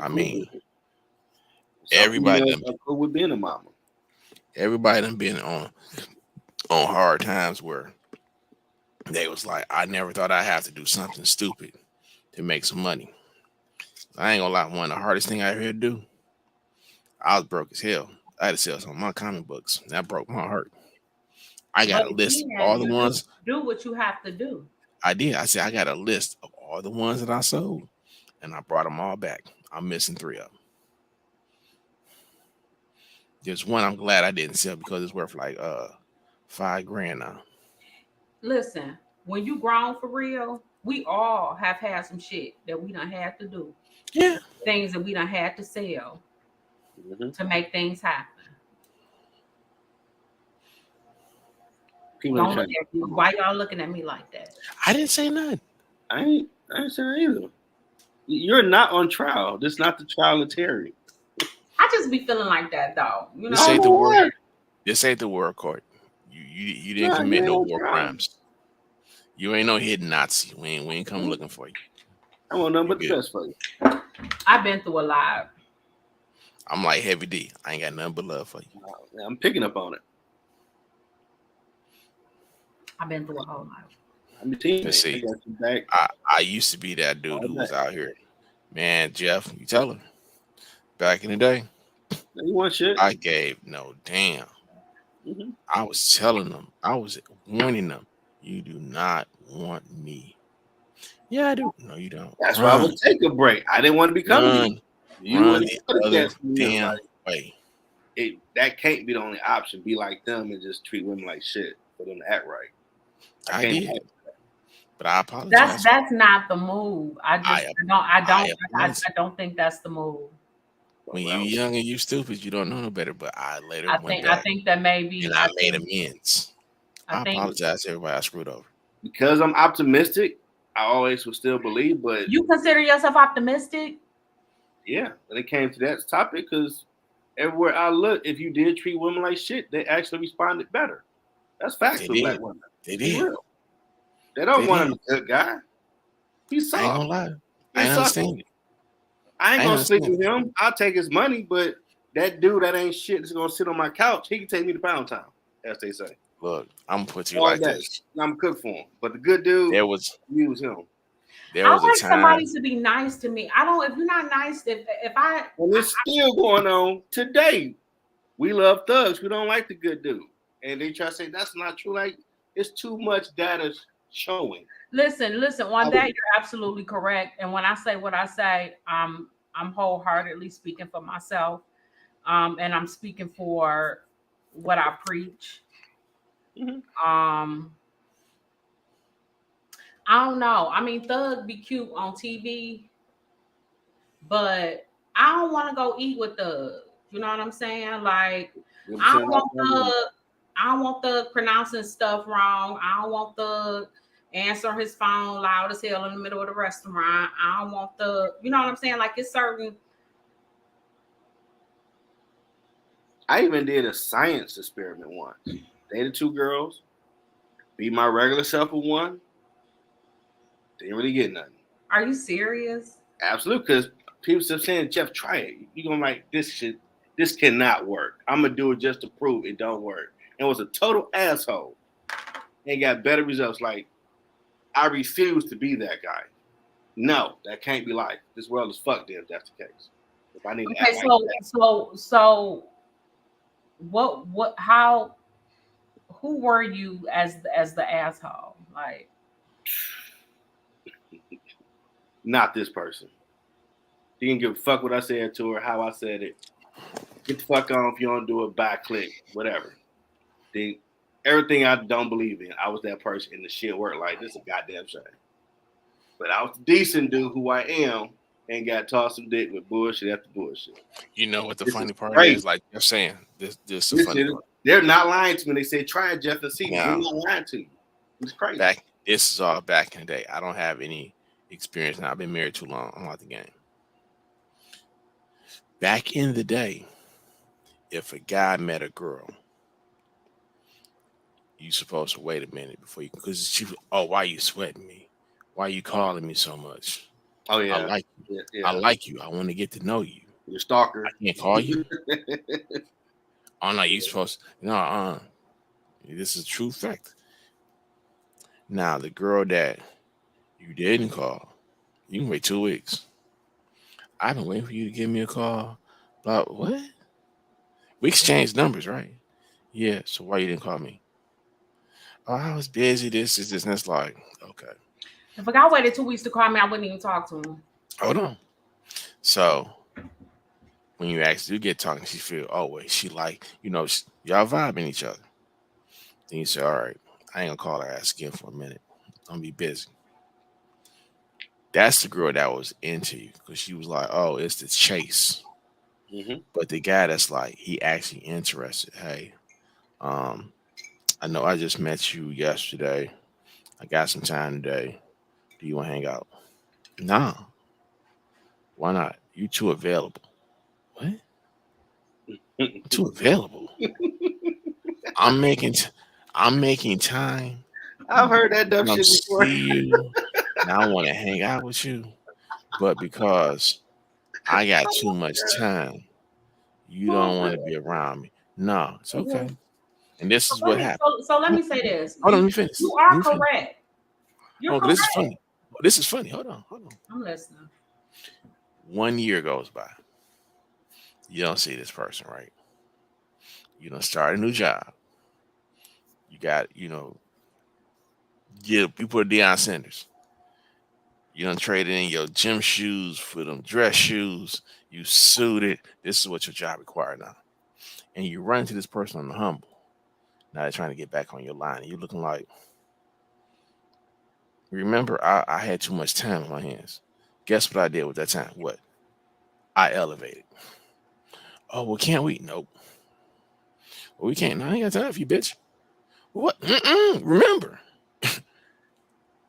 I mean, everybody cool with being a mama. Everybody done been on hard times where they was like, I never thought I'd have to do something stupid to make some money. I ain't gonna lie, one of the hardest thing I ever had to do, I was broke as hell. I had to sell some of my comic books. That broke my heart. I got a list of all the ones. Do what you have to do. I did. I said I got a list of all the ones that I sold, and I brought them all back. I'm missing 3 of them. There's one I'm glad I didn't sell because it's worth like $5,000 now. Listen, when you grown for real, we all have had some shit that we done had to do. Yeah. Things that we done had to sell to make things happen. Don't look at me. Why y'all looking at me like that? I didn't say nothing. I ain't say that either. You're not on trial. This is not the trial of Teri. I just be feeling like that though. You know, this ain't the word. This ain't the war court. You didn't commit no war crimes. You ain't no hidden Nazi. We ain't come looking for you. I want nothing but the best for you. I've been through a lot. I'm like Heavy D. I ain't got nothing but love for you. I'm picking up on it. I've been through a whole lot. I'm your teammate. Let's see. I got you back. I used to be that dude who was out here. Man, Jeff, you tell him. Back in the day, You want shit? I gave no damn. Mm-hmm. I was telling them, I was warning them, you do not want me. Yeah, I do. No, you don't. That's why I would take a break. I didn't want to become run, you. run the other Me damn like, way. that can't be the only option. Be like them and just treat women like shit for them to act right. I did, but I apologize. That's not the move. I don't think that's the move. When you young and you stupid, you don't know no better. But I later went I back think that maybe and I made amends. I apologize to everybody I screwed over. Because I'm optimistic, I always will still believe. But you consider yourself optimistic? Yeah, when it came to that topic, because everywhere I look, if you did treat women like shit, they actually responded better. That's facts for black women. They did. Real. They don't want a good guy. He's soft. I ain't gonna lie. I ain't understand it. I ain't gonna sleep with him. I'll take his money, but that dude that ain't shit is gonna sit on my couch. He can take me to Pound Town, as they say. Look, I'm gonna put you like this. I'm cooked for him. But the good dude, use him. I like somebody to be nice to me. I don't. If you're not nice, if I and it's still going on today. We love thugs. We don't like the good dude, and they try to say that's not true. Like it's too much data showing. Listen. On that, you're absolutely correct. And when I say what I say, I'm wholeheartedly speaking for myself, and I'm speaking for what I preach. Mm-hmm. I don't know. I mean, Thug be cute on TV, but I don't want to go eat with Thug. You know what I'm saying? Like, I don't want Thug pronouncing stuff wrong. I don't want Thug answering his phone loud as hell in the middle of the restaurant. I don't want Thug. You know what I'm saying? Like, it's certain. I even did a science experiment once. Dated 2 girls, be my regular self with one. Didn't really get nothing. Are you serious? Absolutely, because people still saying, Jeff, try it. You're gonna like this cannot work. I'm gonna do it just to prove it don't work. And was a total asshole. And got better results. Like, I refuse to be that guy. No, that can't be life. This world is fucked if that's the case. If I need to act so who were you as the asshole? Like, not this person. He didn't give a fuck what I said to her, how I said it. Get the fuck on if you don't do it, by click, whatever. Everything I don't believe in, I was that person and the shit worked like this is a goddamn shame. But I was a decent dude who I am and got tossed some dick with bullshit after bullshit. You know what the funny part is? Like you're saying, this is the funny part. They're not lying to me. They say, try it, Jeff, and see. They're not lying to you. It's crazy. This is all back in the day. I don't have any experience now. I've been married too long. I'm out the game. Back in the day, if a guy met a girl, you supposed to wait a minute before you, because she, why are you sweating me? Why are you calling me so much? Oh yeah, I like you. Yeah. I like you. I want to get to know you. You're a stalker. I can't call you. Oh no, you supposed to, no. This is a true fact. Now the girl that you didn't call, you can wait 2 weeks. I've been waiting for you to give me a call. But what? We exchanged numbers, right? Yeah. So why you didn't call me? Oh, I was busy. This is this, and it's like, okay. If a guy waited 2 weeks to call me, I wouldn't even talk to him. Hold on. So when you actually get talking, she feel, oh wait, she like, y'all vibing each other. Then you say, all right, I ain't gonna call her ass again for a minute. I'm gonna be busy. That's the girl that was into you because she was like, oh, it's the chase. Mm-hmm. But the guy that's like, he actually interested. Hey, I know I just met you yesterday. I got some time today. Do you want to hang out? Nah. Why not? You too available. What? Too available. I'm making time. I've heard that dumb shit before. See you. And I want to hang out with you, but because I got too much time, You don't want to be around me. No, it's okay. And this is So what happened. let me say this. Hold on, let me finish. You are correct. You're correct. This is funny. This is funny. Hold on. I'm listening. 1 year goes by. You don't see this person, right? You don't start a new job. You got, you put Deion Sanders. You don't trade in your gym shoes for them dress shoes. You suited. This is what your job requires now. And you run into this person on the humble. Now they're trying to get back on your line. And you're looking like, remember, I had too much time on my hands. Guess what I did with that time? What? I elevated. Oh, well, can't we? Nope. Well, we can't. No, I ain't got time for you, bitch. What? Remember,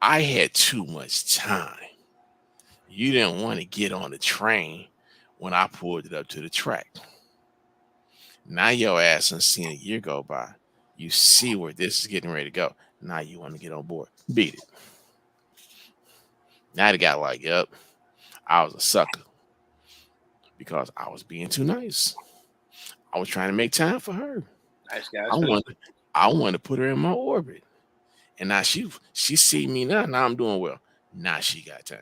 I had too much time. You didn't want to get on the train when I pulled it up to the track. Now your ass done seen a year go by. You see where this is getting ready to go. Now you want to get on board. Beat it. Now the guy like, yep, I was a sucker because I was being too nice. I was trying to make time for her. Nice guy. I wanted to put her in my orbit. And now she see me now. Now I'm doing well. Now she got time.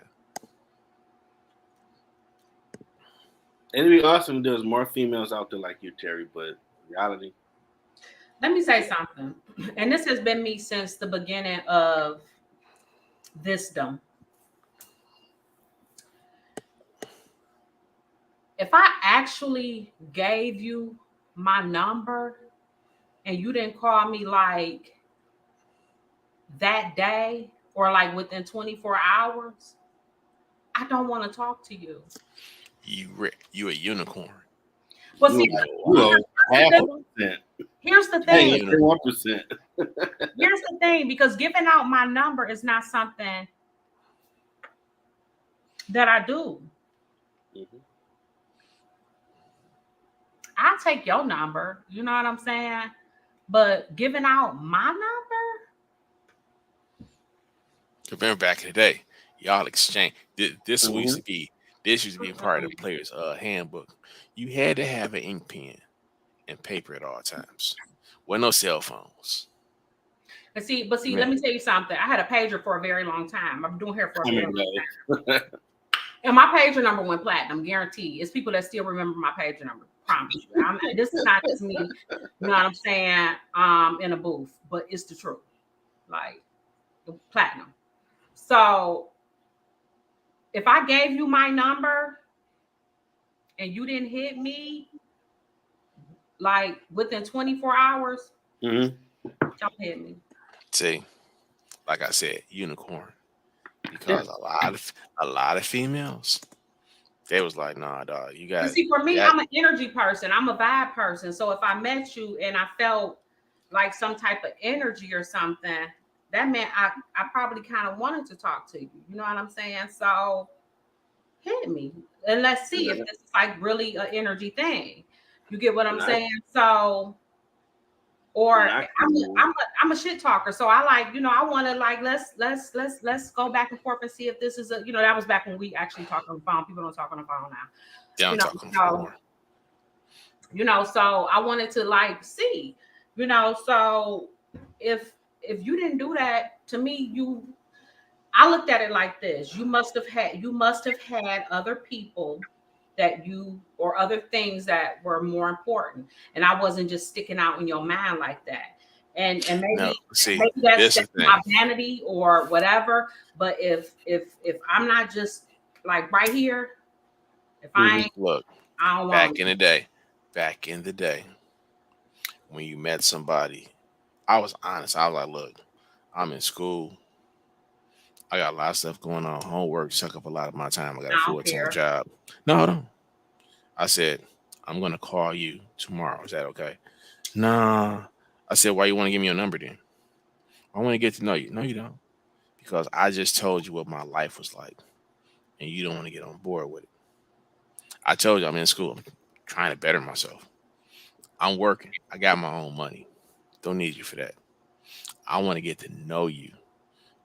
It'd be awesome if there's more females out there like you, Teri, but reality. Let me say something. And this has been me since the beginning of thisdom. If I actually gave you my number and you didn't call me like that day or like within 24 hours, I don't want to talk to you. You a unicorn. Well, see, here's the thing. 1%. Here's the thing, because giving out my number is not something that I do. Mm-hmm. I'll take your number, you know what I'm saying? But giving out my number? Remember back in the day, y'all exchange. This used to be a part of the player's handbook. You had to have an ink pen and paper at all times. Wasn't no cell phones. But see, let me tell you something. I had a pager for a very long time. I've been doing hair for a very long time. And my pager number went platinum, guaranteed. It's people that still remember my pager number. Promise you. This is not just me, you know what I'm saying, in a booth, but it's the truth. Like the platinum. So if I gave you my number and you didn't hit me like within 24 hours, don't hit me. See, like I said, unicorn. Because a lot of females, they was like, nah, dog, you got. See, for me, I'm an energy person. I'm a vibe person. So if I met you and I felt like some type of energy or something, that meant I probably kind of wanted to talk to you. You know what I'm saying? So hit me and let's see if this is like really an energy thing. You get what I'm saying? So, or I'm a shit talker, so I like, I want to like let's go back and forth and see if this is a, that was back when we actually talked on the phone. People don't talk on the phone now. Don't talk on the phone. So I wanted to like see, so if you didn't do that to me, I looked at it like this. You must have had other people that or other things that were more important. And I wasn't just sticking out in your mind like that. And maybe that's my vanity or whatever. But if I'm not just like right here, if I ain't, look, I don't want back in the day, when you met somebody, I was honest. I was like, look, I'm in school. I got a lot of stuff going on. Homework suck up a lot of my time. I got a full-time job. No, hold on. I said, I'm going to call you tomorrow. Is that okay? Nah. I said, why you want to give me your number then? I want to get to know you. No, you don't. Because I just told you what my life was like. And you don't want to get on board with it. I told you I'm in school. I'm trying to better myself. I'm working. I got my own money. Don't need you for that. I want to get to know you.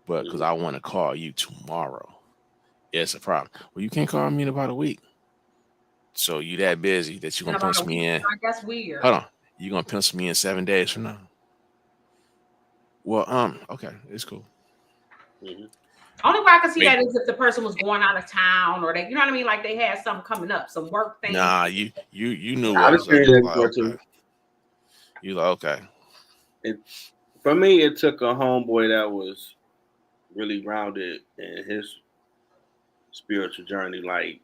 But because I want to call you tomorrow, it's a problem. Well, you can't call me in about a week. So you that busy that you're In gonna about a pencil week. me in? That's weird. Hold on, you gonna pencil me in 7 days from now? Well, okay, it's cool. Mhm. Only way I can see Maybe. that is if the person was going out of town or they, you know what I mean? Like they had something coming up, some work thing. Nah, you knew what I've was up. experienced You that like before okay. too. You like okay. For me, it took a homeboy that was really grounded in his spiritual journey. Like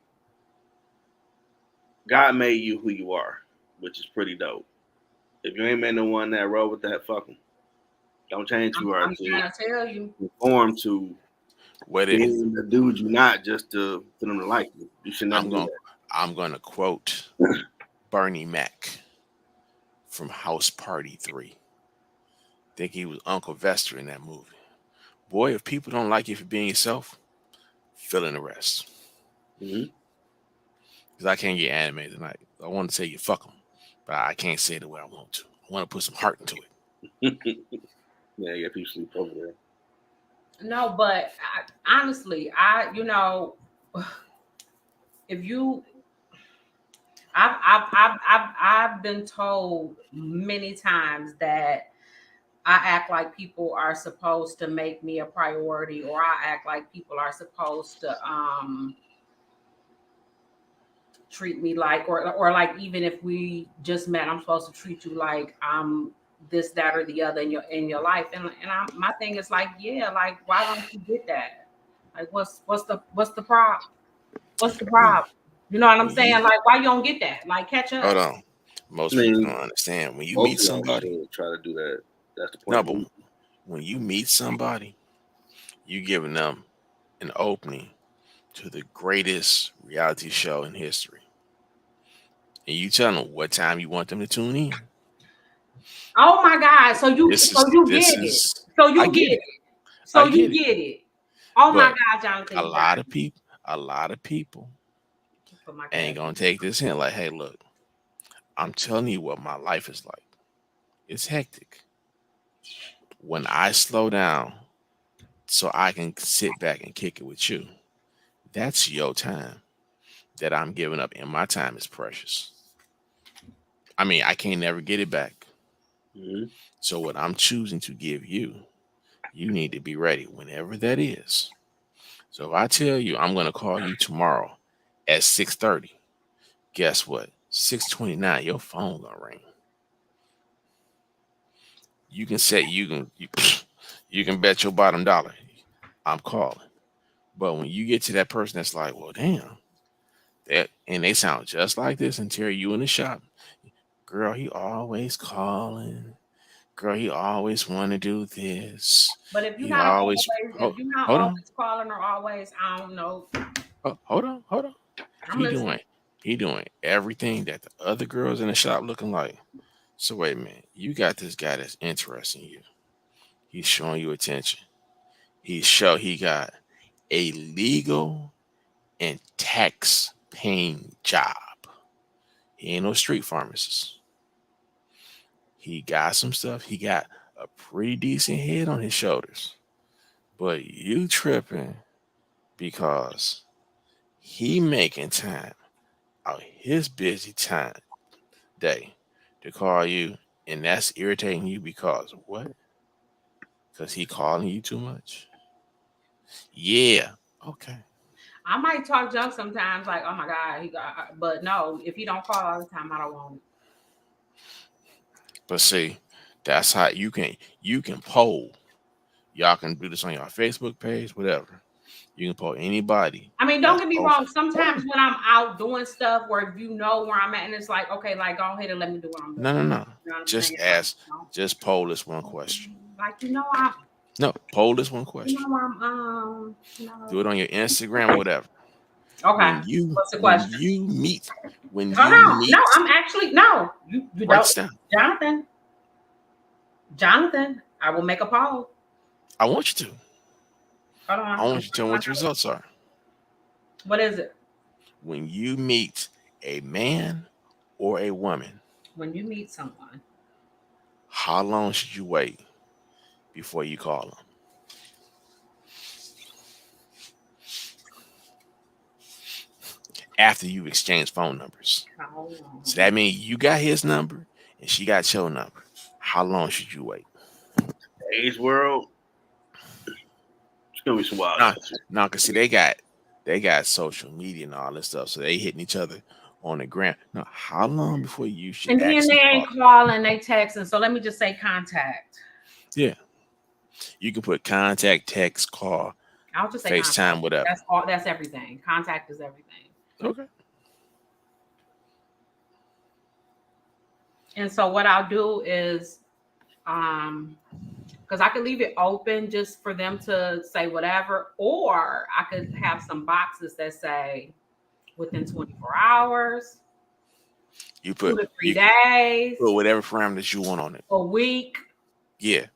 God made you who you are, which is pretty dope. If you ain't met no one that roll with that, fuck 'em. Don't change who you are I'm to trying to tell you. conform to What it? being the dude you not just for them to like you. You should never I'm do gonna that. I'm gonna quote Bernie Mac from House Party 3. Think he was Uncle Vester in that movie. Boy, if people don't like you for being yourself, fill in the rest. Mm-hmm. Because I can't get animated tonight. I want to say you fuck them, but I can't say it the way I want to. I want to put some heart into it. Yeah, people sleep over there. No, but honestly, if you, I've been told many times that I act like people are supposed to make me a priority, or I act like people are supposed to treat me like, or like even if we just met, I'm supposed to treat you like I'm this, that, or the other in your life. And my thing is like, yeah, like why don't you get that? Like what's the problem? What's the problem? You know what I'm When saying? you Like why you don't get that? Like catch hold up. on, most I people mean, don't understand. When you both meet of y'all somebody, should try to do that. That's the no, point. but when you meet somebody, you giving them an opening to the greatest reality show in history, and you tell them what time you want them to tune in. Oh my God. So you This so is you this get it. is So I you get get it. it. So I you get it. get it. Oh my But God, Jonathan, a you got lot it. of people Put my ain't gas gonna in. take this hint like, hey, look, I'm telling you what my life is like. It's hectic. When I slow down so I can sit back and kick it with you, that's your time that I'm giving up, and my time is precious. I mean, I can't never get it back. Mm-hmm. So what I'm choosing to give you, you need to be ready whenever that is. So if I tell you I'm gonna call you tomorrow at 6:30, guess what? 6:29, your phone gonna ring. You can say you can bet your bottom dollar I'm calling. But when you get to that person that's like, well, damn, that and they sound just like this, and Terry, you in the shop, girl, he always calling. Girl, he always want to do this. But if you're He not always always, if you're not hold on, always calling or always, I don't know. hold on. I'm He listening. doing he doing everything that the other girls in the shop looking like. So wait a minute, you got this guy that's interested in you. He's showing you attention. He got a legal and tax paying job. He ain't no street pharmacist. He got some stuff. He got a pretty decent head on his shoulders. But you tripping because he making time out his busy time day to call you, and that's irritating you because what? Because he calling you too much? Yeah. Okay. I might talk junk sometimes, like, oh my God, he got, but no, if he don't call all the time, I don't want it. But see, that's how you can poll. Y'all can do this on your Facebook page, whatever. You can poll anybody. I mean, don't That's get me over. wrong. Sometimes when I'm out doing stuff where you know where I'm at, and it's like, okay, like go ahead and let me do what I'm doing. No. You know what I'm Just saying? ask. Like, Just poll this one question. I'm, No, poll this one question. Do it on your Instagram, whatever. Okay. What's the When question? you meet when Hold you on. No, meet I'm actually no. You write don't, this down. Jonathan. I will make a poll. I want you to. Hold on. I want you to tell me what the results are. What is it? When you meet a man or a woman, When you meet someone, how long should you wait before you call them? after you exchange phone numbers. So that means you got his number and she got your number. How long should you wait? Today's world, it's gonna be some wild No, shit. no, cause see they got social media and all this stuff, so they hitting each other on the ground. Now, how long before you should And then actually they ain't calling, they texting. So let me just say contact. Yeah, you can put contact, text, call, I'll just say FaceTime, contact. whatever. That's all. That's everything. Contact is everything. Okay. And so what I'll do is, because I could leave it open just for them to say whatever, or I could have some boxes that say within 24 hours, You put 2 to 3 days, put whatever parameters you want on it. a week, Yeah,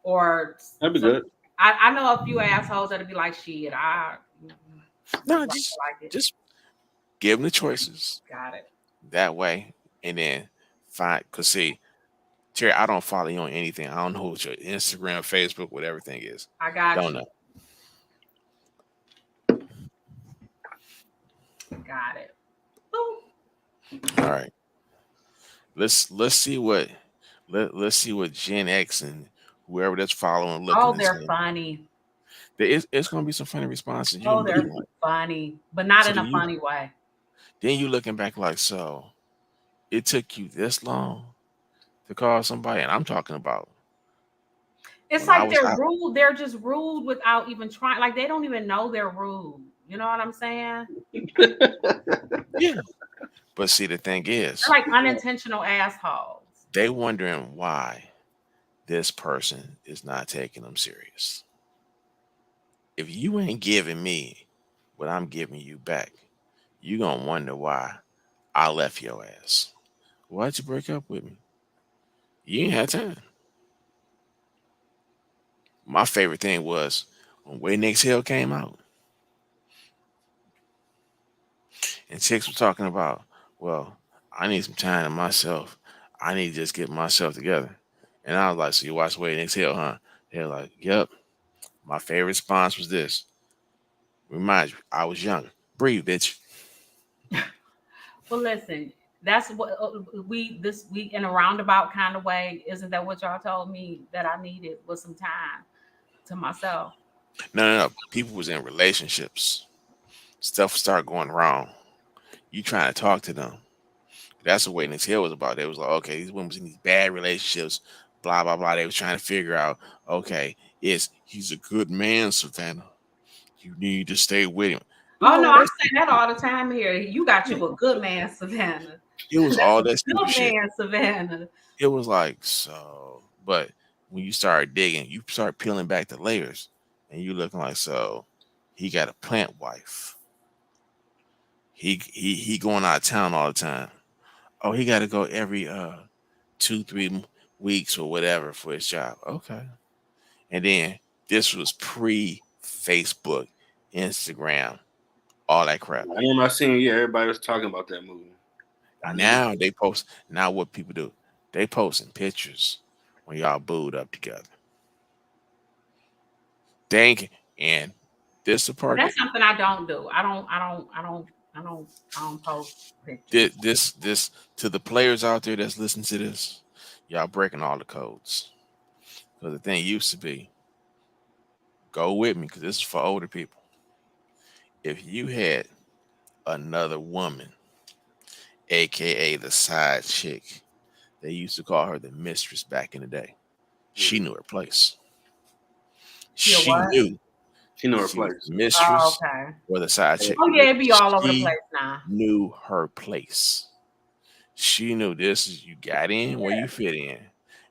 or That'd be good. I know a few assholes that'll be like, shit, no, like just give them the choices got it. that way, and then find. Cause see, Terry, I don't follow you on anything. I don't know what your Instagram, Facebook, whatever thing is. I got Don't you. know. Got it. Boop. All right. Let's see what let's see what Gen X and whoever that's following looking. Oh, they're funny. It's gonna be some funny responses. Oh, they're funny, but not in a funny way. Then you looking back like, so it took you this long to call somebody, and I'm talking about. It's like they're rude. They're just rude without even trying. Like they don't even know they're rude. You know what I'm saying? Yeah. But see, the thing is, they're like unintentional assholes. They wondering why this person is not taking them serious. If you ain't giving me what I'm giving you back, you gonna wonder why I left your ass. Why'd you break up with me? You ain't had time. My favorite thing was when Waiting Exhale came out. And chicks were talking about, well, I need some time to myself. I need to just get myself together. And I was like, so you watch Waiting Exhale, huh? They're like, yep. My favorite response was this. Remind you, I was younger. Breathe, bitch. Well, listen, that's what we in a roundabout kind of way. Isn't that what y'all told me that I needed was some time to myself? No. People was in relationships. Stuff started going wrong. You trying to talk to them. That's what Waiting Exhale was about. They was like, okay, these women was in these bad relationships, blah, blah, blah. They was trying to figure out, okay, he's a good man, Savannah. You need to stay with him. Oh no, I say that all the time here. You got you a good man, Savannah. It was all that stupid shit. Man, Savannah. It was like, so, but when you start digging, you start peeling back the layers, and you looking like, so he got a plant wife. He going out of town all the time. Oh, he got to go every 2-3 weeks or whatever for his job. Okay, and then this was pre-Facebook, Instagram, all that crap. I am not seeing. Yeah, everybody was talking about that movie. Now they post. Now what people do? They posting pictures when y'all booed up together. And this the part. That's something I don't do. I don't post pictures. This to the players out there that's listening to this, y'all breaking all the codes. Because the thing used to be, go with me, because this is for older people. If you had another woman, aka the side chick, they used to call her the mistress back in the day. She knew her place. She knew her place. Mistress or the side chick. Oh yeah, it'd be all over the place now. Knew her place. She knew this is you got in where you fit in.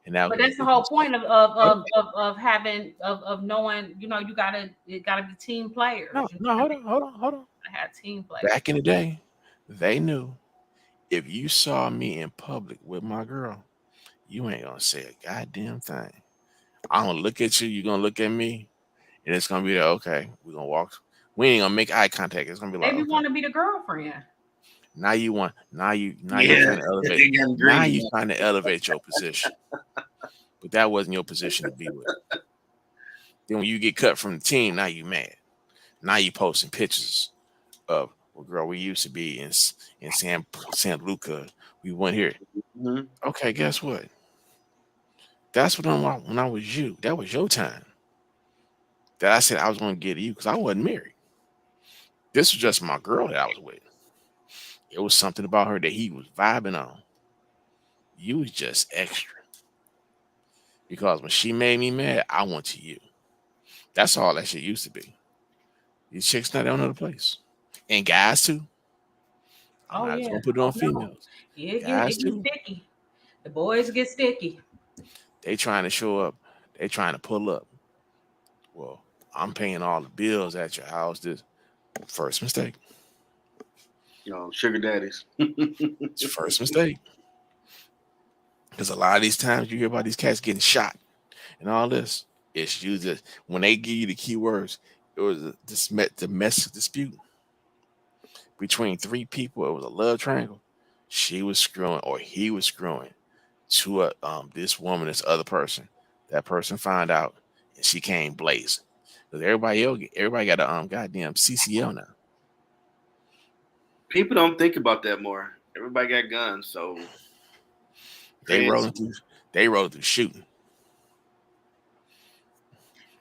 And now, but that's the whole point of having knowing, you gotta be team players. No, hold on. I had team players. Back in the day, they knew if you saw me in public with my girl, you ain't gonna say a goddamn thing. I'm gonna look at you, you're gonna look at me, and it's gonna be like, okay, we're gonna walk. We ain't gonna make eye contact. It's gonna be like, maybe want to be the girlfriend. Now you trying to elevate. Now you trying to elevate your position, but that wasn't your position to be with. Then when you get cut from the team, now you mad. Now you posting pictures of Well, girl, we used to be in San Luca. We went here. Mhm. Okay, guess what? That's when I was you. That was your time. That I said I was going to get you because I wasn't married. This was just my girl that I was with. It was something about her that he was vibing on. You was just extra because when she made me mad, I went to you. That's all that shit used to be. These chicks not on another place, and guys too. I'm Oh not just yeah. gonna put it Oh on no. females. It Guys gets too. sticky. The boys get sticky. They trying to show up. They trying to pull up. Well, I'm paying all the bills at your house. This first mistake. Sugar daddies. It's first mistake. Because a lot of these times you hear about these cats getting shot and all this. It's usually when they give you the keywords, it was a domestic dispute between three people. It was a love triangle. She was screwing or he was screwing to this woman, this other person. That person found out and she came blazing. Because everybody got a goddamn CCL now. People don't think about that more. Everybody got guns, so They trans. rolling through they rolling through shooting.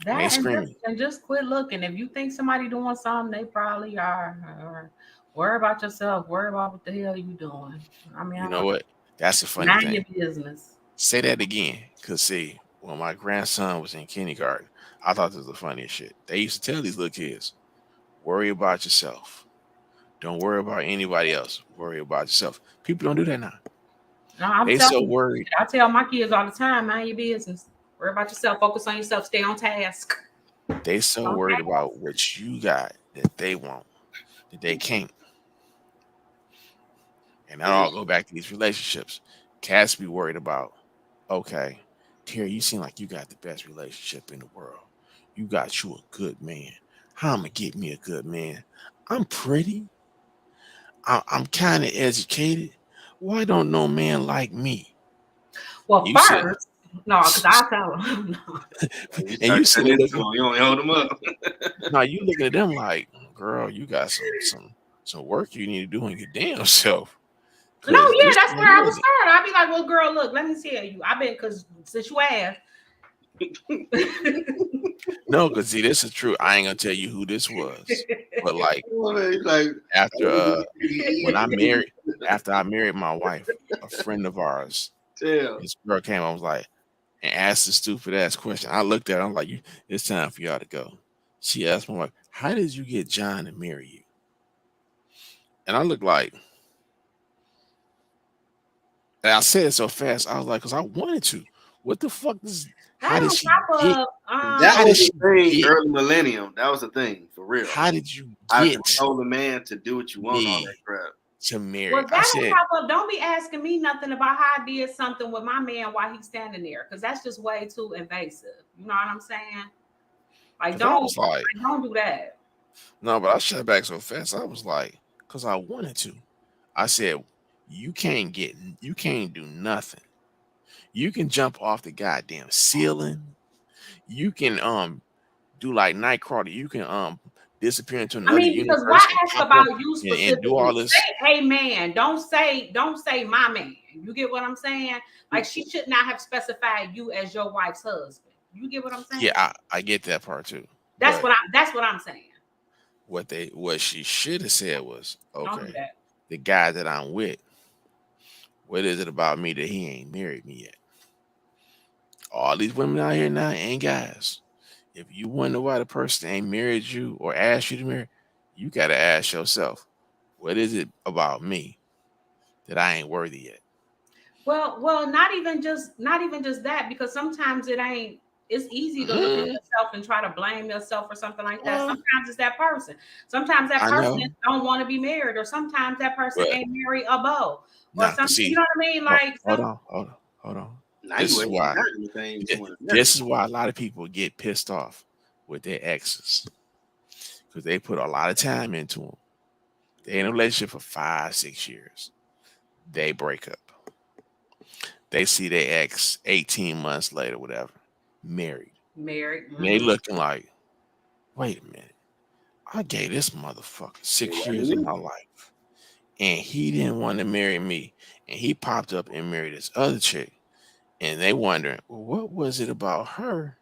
And they That screaming. and just quit looking. If you think somebody doing something, they probably are. Or worry about yourself. Worry about what the hell you doing. I mean, You know what? That's the funny mind your thing. business. Say that again. Cause see, when my grandson was in kindergarten, I thought this was the funniest shit. They used to tell these little kids, worry about yourself. Don't worry about anybody else. Worry about yourself. People don't do that now. No, I'm They so telling you. worried. I tell my kids all the time, mind your business. Worry about yourself. Focus on yourself. Stay on task. They so worried Okay. about what you got that they want, that they can't. And that all go back to these relationships. Cats be worried about, okay, Terry, you seem like you got the best relationship in the world. You got you a good man. How am I gonna get me a good man? I'm pretty. I'm kind of educated. Why don't no man like me? Well, You sit first, no, because I tell them. No. You and start you cutting sitting into looking. them. You don't hold them up. Now you looking at them like, girl, you got some work you need to do on your damn self. No, Cause yeah, this that's where ain't I would working. start. I'd be like, well, girl, look, let me tell you. I've been, because since you asked. No, because see, this is true. I ain't gonna tell you who this was, but like Like, after when I married after I married my wife, a friend of ours, tell. this girl came. I was like, and asked the stupid ass question. I looked at her. I'm like, it's time for y'all to go. She asked my wife, how did you get John to marry you? And I looked like, and I said it so fast. I was like, because I wanted to. What the fuck is? How That did on she top get? of That How did was she the thing get? early millennium. That was the thing for real. How did you I get control the man to do what you want, all me that crap. to marry? well, I that on said, top of don't be asking me nothing about how I did something with my man while he's standing there, because that's just way too invasive. You know what I'm saying? Like, because I was like, don't do that. no, but I shut back so fast. I was like, because I wanted to. I said, you can't do nothing. You can jump off the goddamn ceiling. You can do like Nightcrawler. You can disappear into I another mean, because why universe and ask pop about up you and do specifically? all this. Say a man. Don't say my man. You get what I'm saying? Like, she should not have specified you as your wife's husband. You get what I'm saying? Yeah, I get that part too. That's But what I'm saying. what she should have said was, Don't do okay, that. the guy that I'm with, what is it about me that he ain't married me yet? All these women out here now ain't guys. If you wonder why the person ain't married you or asked you to marry, you gotta ask yourself, what is it about me that I ain't worthy yet? Well, not even just that, because sometimes it ain't. It's easy to look at Mm, yourself and try to blame yourself for something like that. well, Sometimes it's that person. Sometimes that I person know, don't want to be married, or sometimes that person but ain't married a beau, or nah, but something. You see, know what I mean? Like hold some. on, hold on, hold on. Now This you is ain't why got anything you want to marry. this is why a lot of people get pissed off with their exes because they put a lot of time into them. They in a relationship for 5, 6 years. They break up. They see their ex 18 months later, whatever, married. Married. And they Mhm. looking like, wait a minute. I gave this motherfucker 6 Yeah, years of me. my life, and he didn't want to marry me, and he popped up and married this other chick, and they wondering, well, what was it about her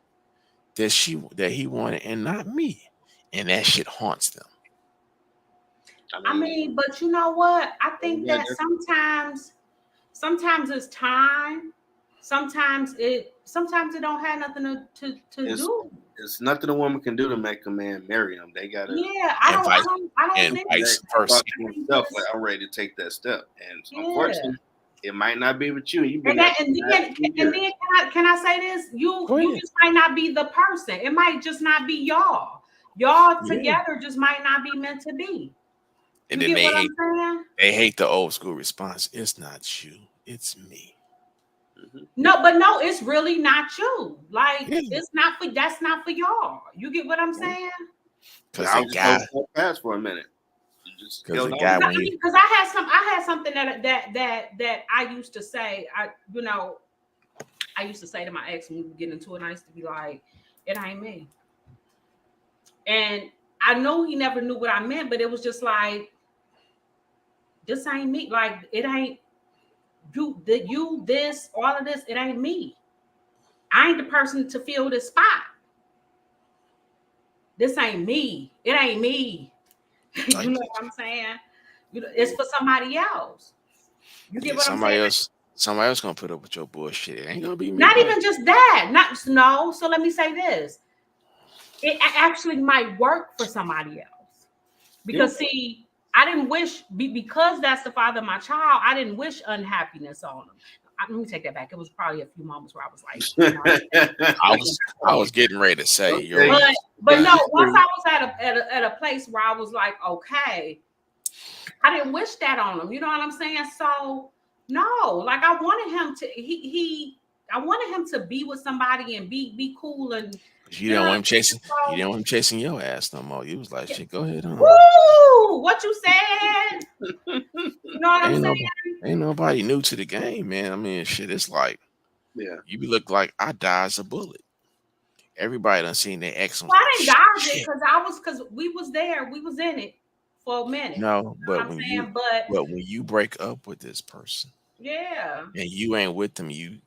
that he wanted and not me, and that shit haunts them. I mean, but you know what? I think that sometimes it's time. Sometimes it don't have nothing to do. It's nothing a woman can do to make a man marry them. They gotta Yeah, And vice I don't and think vice thought versa. to himself like I'm ready to take that step. And yeah. unfortunately, it might not be with you. You've been And there that, for and the last then 2 and years. then can I say this? You Go ahead. just might not be the person. It might just not be y'all. Y'all Yeah. together just might not be meant to be. And You then get what I'm saying? they hate the old school response. It's not you, it's me. Mhm. No, it's really not you. Like Yeah. that's not for y'all. You get what I'm saying? Because I the was just guy, gonna go past for a minute. You just because held the on. guy I when mean, he because I had something that I used to say. I used to say to my ex when we would get into it, I used to be like, it ain't me. And I know he never knew what I meant, but it was just like, this ain't me. Like, it ain't this, all of this, it ain't me. I ain't the person to fill this spot. This ain't me. It ain't me. You know what I'm saying? It's for somebody else. You get yeah, what I'm saying? somebody else gonna put up with your bullshit. It ain't gonna be me. Not Bro. even just that. Not no. So let me say this. It actually might work for somebody else. Because see, I didn't wish because that's the father of my child. I didn't wish unhappiness on him. Let me take that back. It was probably a few moments where I was like, I was getting ready to say, Okay. but no. Once I was at a place where I was like, okay, I didn't wish that on him. You know what I'm saying? So no, like I wanted him to I wanted him to be with somebody and be cool and you didn't want him chasing. You didn't want him chasing your ass no more. You was like, shit, go ahead on. Woo! What you said? You know what I'm saying? Ain't nobody new to the game, man. I mean, shit, it's like, Yeah. you be look like I dodged a bullet. Everybody done seen their ex. Well, I didn't dodge it because we was there. We was in it for a minute. No, You know but what I'm saying? But when you break up with this person, yeah. and you ain't with them, you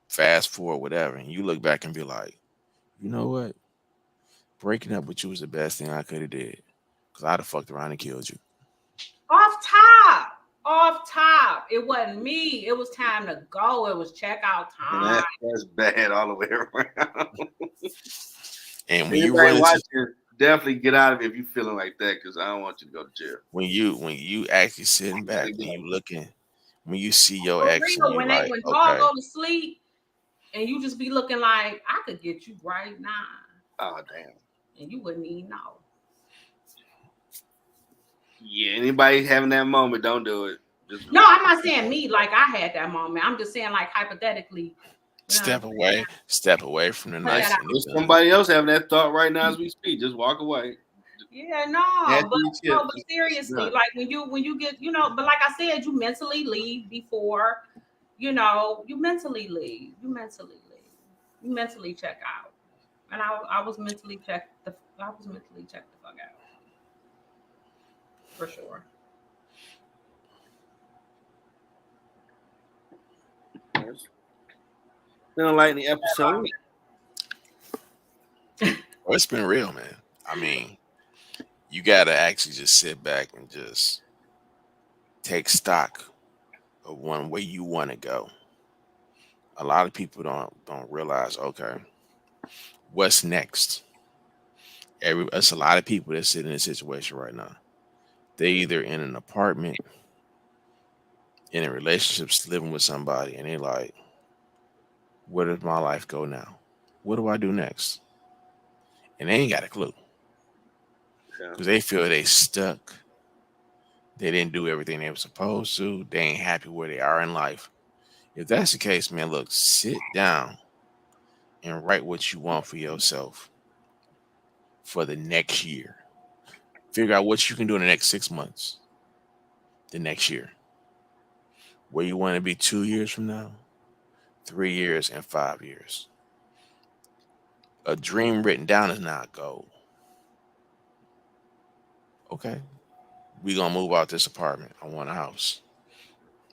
fast forward whatever, and you look back and be like, you know what? Breaking up with you was the best thing I could have did, because I'd have fucked around and killed you. Off top. It wasn't me. It was time to go. It was checkout time. That's bad all the way around. And when Anybody watching, definitely get out of it if you feeling like that, because I don't want you to go to jail. When you actually sitting back and you looking, when you see your ex and you when like, when okay, go to sleep and you just be looking like I could get you right now. Oh damn. And you wouldn't even know. Yeah, anybody having that moment, don't do it. No, I'm not saying me like I had that moment. I'm just saying like hypothetically. Step away from the nice. There's somebody else having that thought right now as we speak. Just walk away. Yeah, no, but seriously, like when you get, but like I said, you mentally leave before, you mentally leave. You mentally check out. And I was mentally checked the fuck out. For sure. Yes. Been a lightning episode. Well, it's been real, man. I mean, you gotta actually just sit back and just take stock of one way you want to go. A lot of people don't realize, okay, what's next? It's a lot of people that sit in this situation right now. They either in an apartment, in a relationship, living with somebody, and they're like, where does my life go now? What do I do next? And they ain't got a clue. Because they feel they stuck. They didn't do everything they were supposed to. They ain't happy where they are in life. If that's the case, man, look, sit down and write what you want for yourself for the next year. Figure out what you can do in the next 6 months, the next year. Where you want to be 2 years from now, 3 years, and 5 years. A dream written down is not gold. Okay, we gonna move out this apartment. I want a house.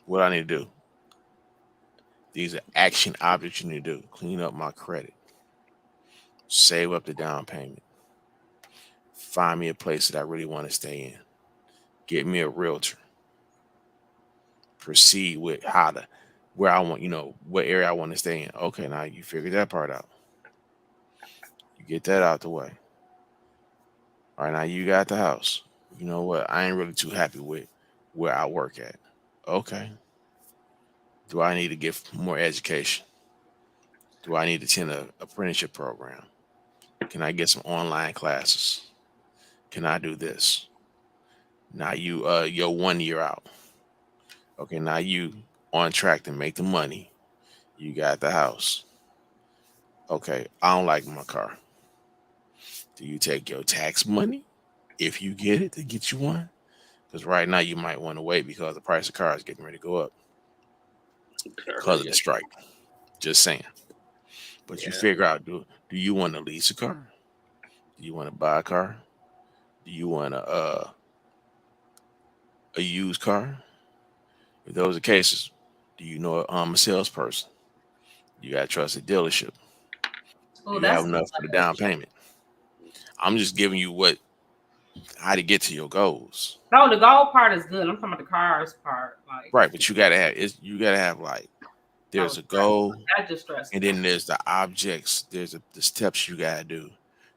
What I need to do? These are action objects you need to do. Clean up my credit. Save up the down payment. Find me a place that I really want to stay in. Get me a realtor. Proceed with how to, where I want, what area I want to stay in. Okay, now you figure that part out. You get that out the way. All right, now you got the house. You know what? I ain't really too happy with where I work at. Okay. Do I need to get more education? Do I need to attend a apprenticeship program? Can I get some online classes? Can I do this? Now you're 1 year out. Okay, now you on track to make the money. You got the house. Okay, I don't like my car. Do you take your tax money if you get it to get you one? Because right now you might want to wait because the price of cars is getting ready to go up because of the strike. Just saying. But you Yeah. figure out, do you want to lease a car? Do you want to buy a car? Do you want a used car? If those are the cases, do you know a salesperson? You got to trust a dealership. Do Oh, you have that's enough for the down payment? I'm just giving you how to get to your goals. no. The gold part is good. I'm talking about the cars part. Like Right, but you gotta have like that there's was a stressful. goal That just stressed and me. then there's the objects, the steps you gotta do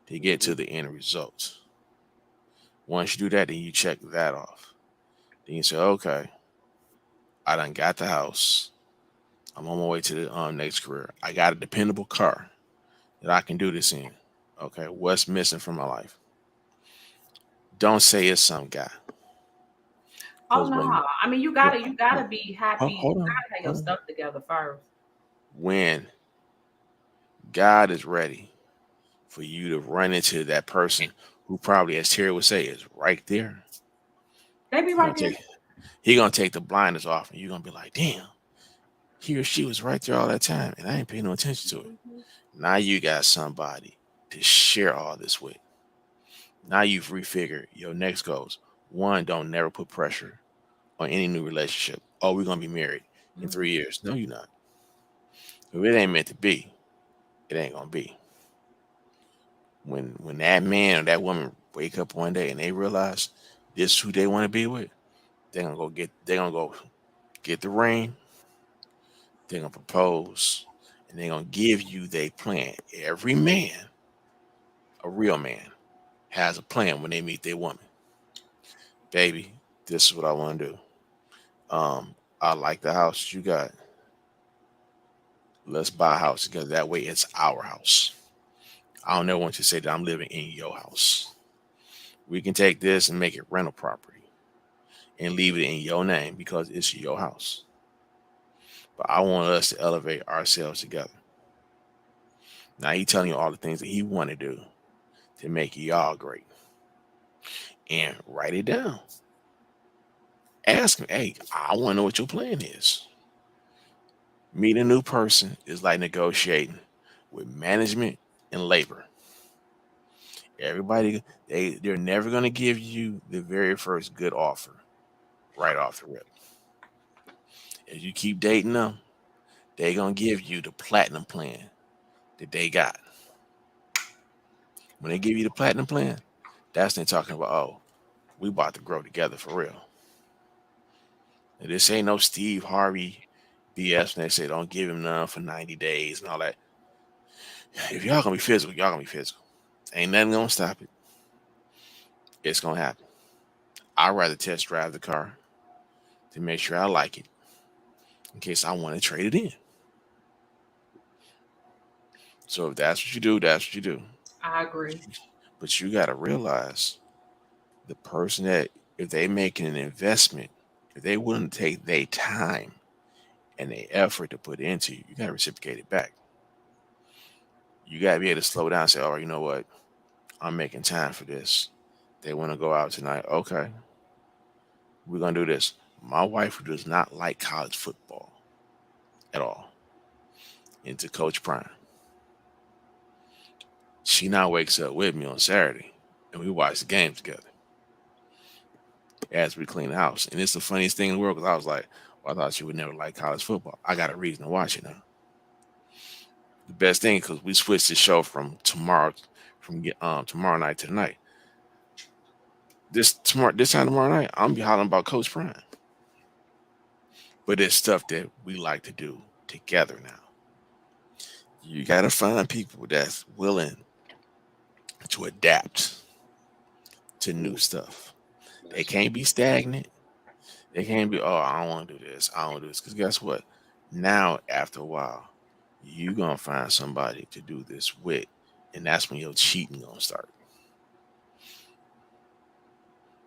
to get Mhm. to the end result. Once you do that, then you check that off. Then you say, okay, I done got the house. I'm on my way to the next career. I got a dependable car that I can do this in. Okay, what's missing from my life? Don't say it's some guy. Oh Because no. I mean, you gotta be happy. You hold on, gotta have your hold on. stuff together first. When God is ready for you to run into that person who probably, as Terry would say, is right there, They be he right gonna there. take he gonna take the blinders off, and you're gonna be like, damn, he or she was right there all that time, and I ain't paying no attention to it. Mhm. Now you got somebody to share all this with. Now you've refigured your next goals. One, don't never put pressure on any new relationship. Oh, we're gonna be married in Mhm. 3 years. No, you're not. If it ain't meant to be, it ain't gonna be. When that man or that woman wake up one day and they realize this is who they want to be with, they're gonna go get the ring, they're gonna propose, and they're gonna give you their plan. Every man, a real man, has a plan when they meet their woman. Baby, this is what I want to do. I like the house you got. Let's buy a house because that way it's our house. I don't ever want you to say that I'm living in your house. We can take this and make it rental property and leave it in your name because it's your house. But I want us to elevate ourselves together. Now he telling you all the things that he want to do to make y'all great. And write it down. Ask him, hey, I want to know what your plan is. Meeting a new person is like negotiating with management and labor. Everybody, they're never gonna give you the very first good offer right off the rip. As you keep dating them, they gonna give you the platinum plan that they got. When they give you the platinum plan, that's when they're talking about, oh, we about to grow together for real. And this ain't no Steve Harvey BS when they say don't give him none for 90 days and all that. If y'all gonna be physical, y'all gonna be physical. Ain't nothing gonna stop it. It's gonna happen. I'd rather test drive the car to make sure I like it in case I want to trade it in. So if that's what you do, that's what you do. I agree. But you gotta realize the person that if they making an investment, if they willing to take their time and their effort to put into you, you gotta reciprocate it back. You gotta be able to slow down and say, oh, you know what? I'm making time for this. They want to go out tonight. Okay, we're gonna do this. My wife, who does not like college football at all, into Coach Prime, she now wakes up with me on Saturday and we watch the game together. as we clean the house. And it's the funniest thing in the world because I was like, well, I thought you would never like college football. I got a reason to watch it now. The best thing because we switched the show from tomorrow night to tonight. This time tomorrow night, I'm gonna be hollering about Coach Prime. But it's stuff that we like to do together now. You gotta find people that's willing to adapt to new stuff. They can't be stagnant. They can't be, oh, I don't want to do this. I don't want to do this. Because guess what? Now, after a while, you're going to find somebody to do this with. And that's when your cheating going to start.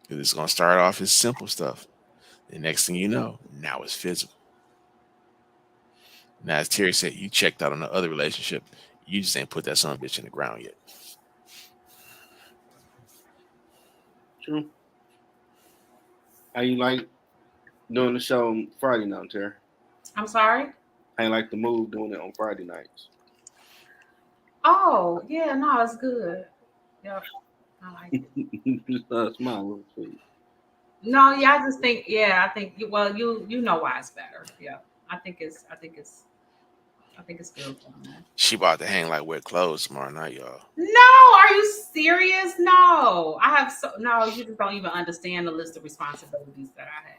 Because it's going to start off as simple stuff. The next thing you know, now it's physical. Now, as Terry said, you checked out on the other relationship. You just ain't put that son of a bitch in the ground yet. True. How you like doing the show on Friday night, Terry? I'm sorry? How you like the move doing it on Friday nights? Oh, yeah, no, it's good. Yep. I like it. Smile, please. No, yeah, I just think, yeah, I think well, you know why it's better. Yeah. I think it's good for them. She about to hang like wet clothes tomorrow night, y'all. No, are you serious? No. You just don't even understand the list of responsibilities that I have.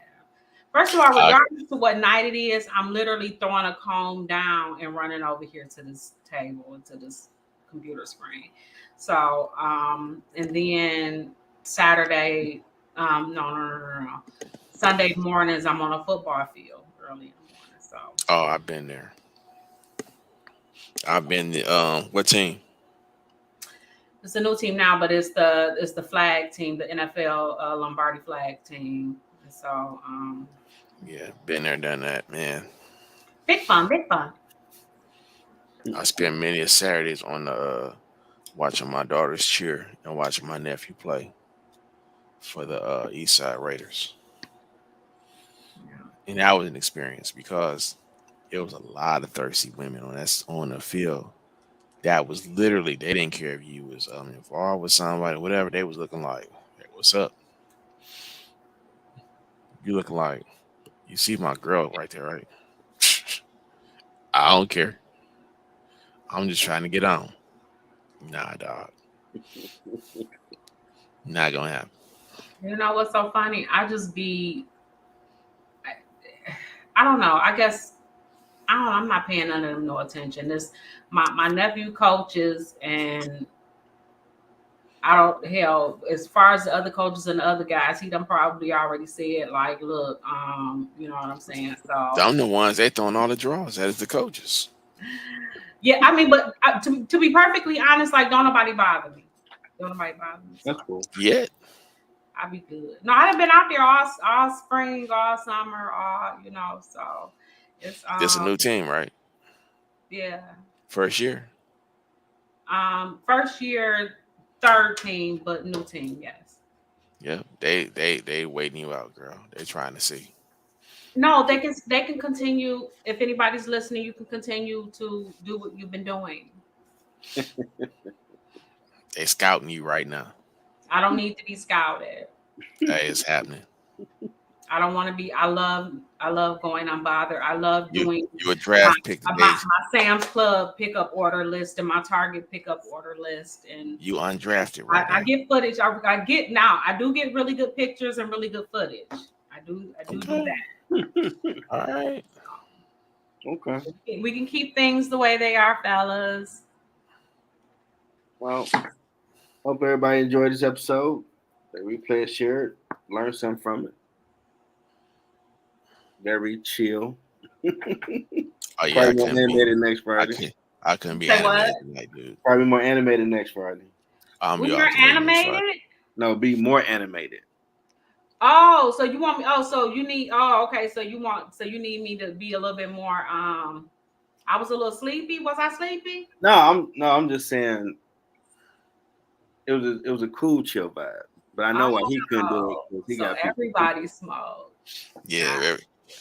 First of all, regardless of what night it is, I'm literally throwing a comb down and running over here to this table and to this computer screen. So, and then Saturday, no. Sunday mornings, I'm on a football field early in the morning. So. Oh, I've been there. I've been what team? It's a new team now, but it's the flag team, the NFL Lombardi flag team. And so, yeah, been there, done that, man. Big fun. I spent many a Saturdays on the watching my daughter's cheer and watching my nephew play for the East Side Raiders. Yeah. And that was an experience because it was a lot of thirsty women on the field. That was literally, they didn't care if you was involved with somebody, whatever. They was looking like, hey, what's up? You looking like, you see my girl right there, right? I don't care. I'm just trying to get on. Nah, dog. Not gonna happen. You know what's so funny? I don't know. I guess I'm not paying none of them no attention. This my nephew coaches, and as far as the other coaches and the other guys, he done probably already said, like, look, you know what I'm saying? So I'm the ones they throwing all the draws at is the coaches. Yeah, I mean, but to be perfectly honest, like, don't nobody bother me. That's cool. Yeah. I'll be good. No, I've been out there all spring, all summer, so it's a new team, right? Yeah. First year? First year, third team, but new team, yes. Yeah, they waiting you out, girl. They're trying to see. No, they can continue. If anybody's listening, you can continue to do what you've been doing. They scouting you right now. I don't need to be scouted. Hey, it's happening. I don't want to be. I love going unbothered. I love doing you a draft pick. My Sam's Club pickup order list and my Target pickup order list, and you undrafted, right? I get footage. I do get really good pictures and really good footage. I do that. All right. Okay. We can keep things the way they are, fellas. Well, hope everybody enjoyed this episode. They replay it, share it, learn something from it. Very chill. Oh yeah, probably more animated next Friday. I couldn't be animated tonight, dude. Probably more animated next Friday. You're animated? No, be more animated. Oh, so you want me? Oh, so you need? Oh, okay. So you need me to be a little bit more. I was a little sleepy. Was I sleepy? No, I'm just saying. It was a cool chill vibe, but I know why he couldn't do it. He got everybody smoked. Yeah,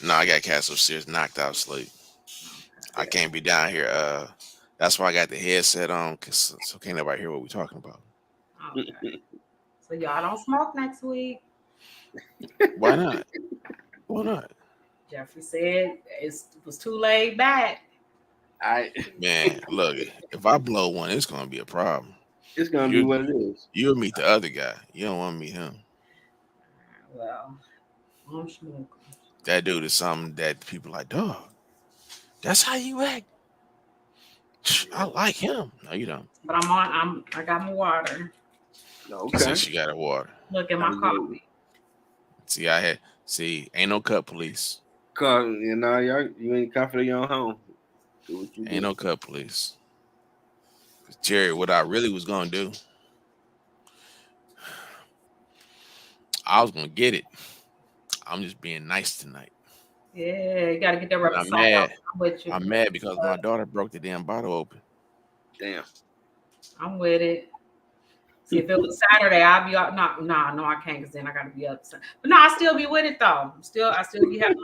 I got cats upstairs knocked out sleep. I can't be down here. That's why I got the headset on, so can't nobody hear what we're talking about. Okay. So y'all don't smoke next week. Why not? Why not? Jeffrey said it was too laid back. Man, look, if I blow one, it's gonna be a problem. It's gonna be You what it is. you'll meet the other guy. You don't want to meet him. Well, I'm smoking. That dude is something that people like, dog. That's how you act. I like him. No, you don't. But I got my water. Okay. Since you got a water. Look at my coffee. See, ain't no cut police. Cause you ain't confident in your own home. Do what you Ain't do. no cut police. Jerry, what I really was gonna do, I was gonna get it. I'm just being nice tonight. Yeah, you gotta get that rubber I'm salt mad. out. I'm with you. I'm mad because my daughter broke the damn bottle open. Damn. I'm with it. See, if it was Saturday, I'd be up. No, I can't, because then I gotta be up. But no, I still be with it though. I still be happy.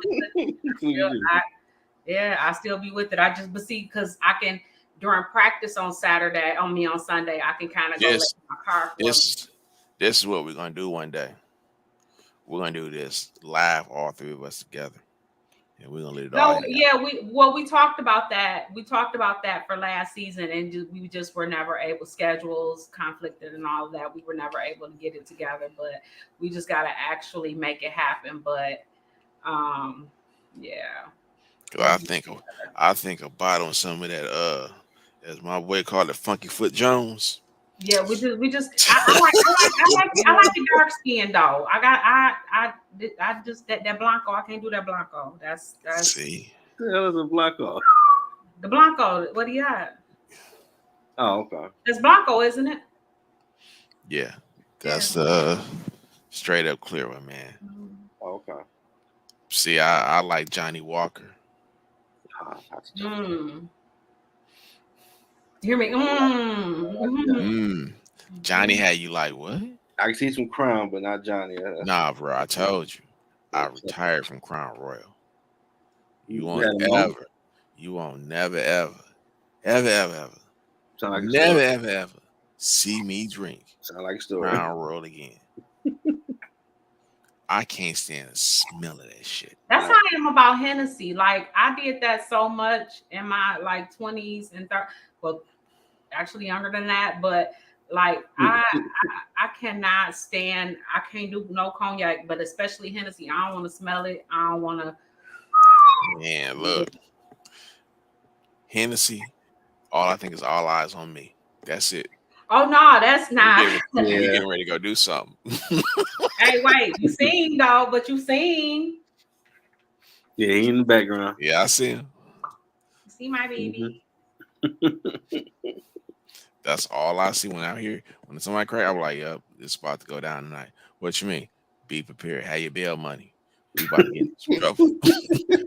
I still be with it. But see, because I can during practice on Saturday, on Sunday, I can kind of go let my car. This is what we're gonna do one day. We're gonna do this live, all three of us together. And we're gonna let it all. We talked about that. We talked about that for last season, and we just were never able. Schedules conflicted and all of that. We were never able to get it together, but we just got to actually make it happen. But yeah. I think about on some of that. As my boy called it, Funky Foot Jones. Yeah, we just. I like the dark skin though. I just that Blanco. I can't do that Blanco. That's see. What the hell is a Blanco? The Blanco. What do you got? Oh, okay. It's Blanco, isn't it? Yeah, that's straight up clear one, man. Oh, okay. See, I like Johnny Walker. You hear me? Johnny had you like what? I can see some Crown, but not Johnny. Nah, bro. I told you, I retired from Crown Royal. You won't never ever see me drink. Sound like a story. Crown Royal again. I can't stand the smell of that shit. That's how I am about Hennessy. Like I did that so much in my 20s and 30s. Well, actually younger than that, but like I cannot stand. I can't do no cognac, but especially Hennessy. I don't want to smell it. I don't want to. Man, look, Hennessy. All I think is all eyes on me. That's it. Oh no, that's not. We getting ready to go do something. Hey, wait, you seen though, but you seen. Yeah, he in the background. Yeah, I see him. You see my baby. That's all I see when I hear when somebody crack. I'm like, "Yep, it's about to go down tonight." What you mean? Be prepared. Have your bail money. We about to get into some trouble.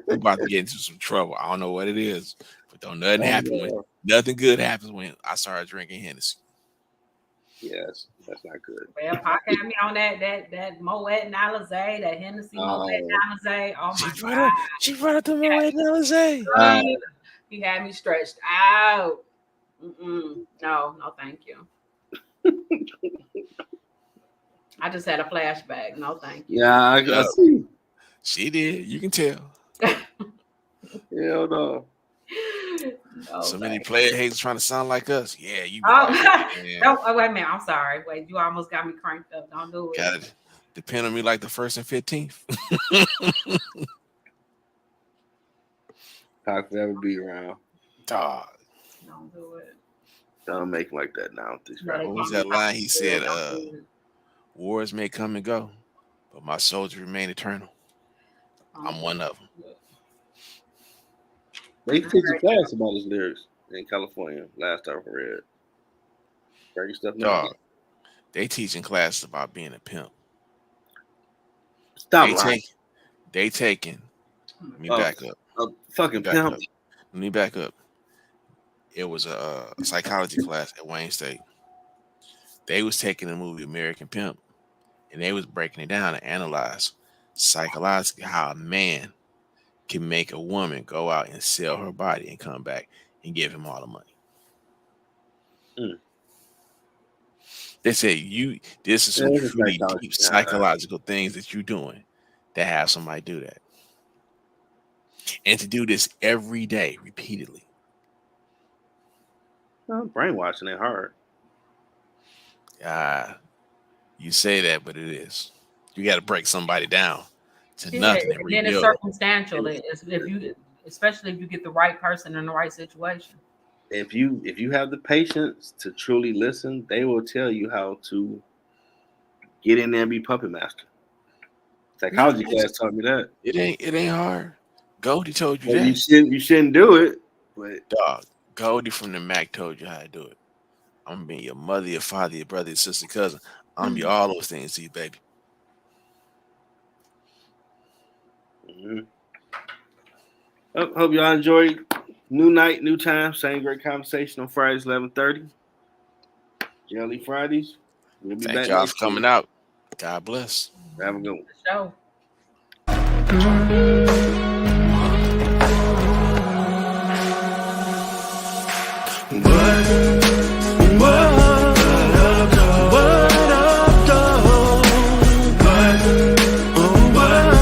We about to get into some trouble. I don't know what it is, but don't nothing happen. Nothing good happens when I started drinking Hennessy. Yes, that's not good. Well, Pac had me on that Moet and Alizé, that Hennessy Moet and Alizé. Oh my God. She brought up the Moet and Alizé. He had me stretched out. No, thank you. I just had a flashback. No, thank you. Yeah, I see. She did. You can tell. Hell no. So many player haters trying to sound like us. Yeah, you. No, wait a minute. I'm sorry. Wait, you almost got me cranked up. Don't do it. Got it. Depend on me like the 1st and 15th. Pac forever be around. Dog. Don't do it. Don't make him like that now. What was that line he said? Wars may come and go, but my soldiers remain eternal. I'm one of them. They teach a class about his lyrics in California. Last time I read, breaking stuff down. They teaching classes about being a pimp. Stop. They taking. Let me back up. A fucking pimp. Let me back up. It was a psychology class at Wayne State. They was taking the movie American Pimp, and they was breaking it down and analyze psychologically how a man can make a woman go out and sell her body and come back and give him all the money. They say this is some Yeah, it's a truly psychology. deep psychological things that you're doing to have somebody do that. And to do this every day, repeatedly. Brainwashing ain't hard. You say that, but it is. You got to break somebody down to Yeah, nothing and and then it's rebuild. circumstantial. Especially if you get the right person in the right situation. If you have the patience to truly listen, they will tell you how to get in there and be puppet master. Psychology class taught me that. It ain't hard. Goldie told you Well, that. you shouldn't do it, but Dog, Goldie from the Mac told you how to do it. I'm gonna be your mother, your father, your brother, your sister, cousin. I'm gonna be all those things to you, baby. Hope y'all enjoyed. New night, new time, same great conversation on Fridays, 11:30. Jelly Fridays. We'll be Thank back y'all next for coming week. out. God bless. Have a good one. The show.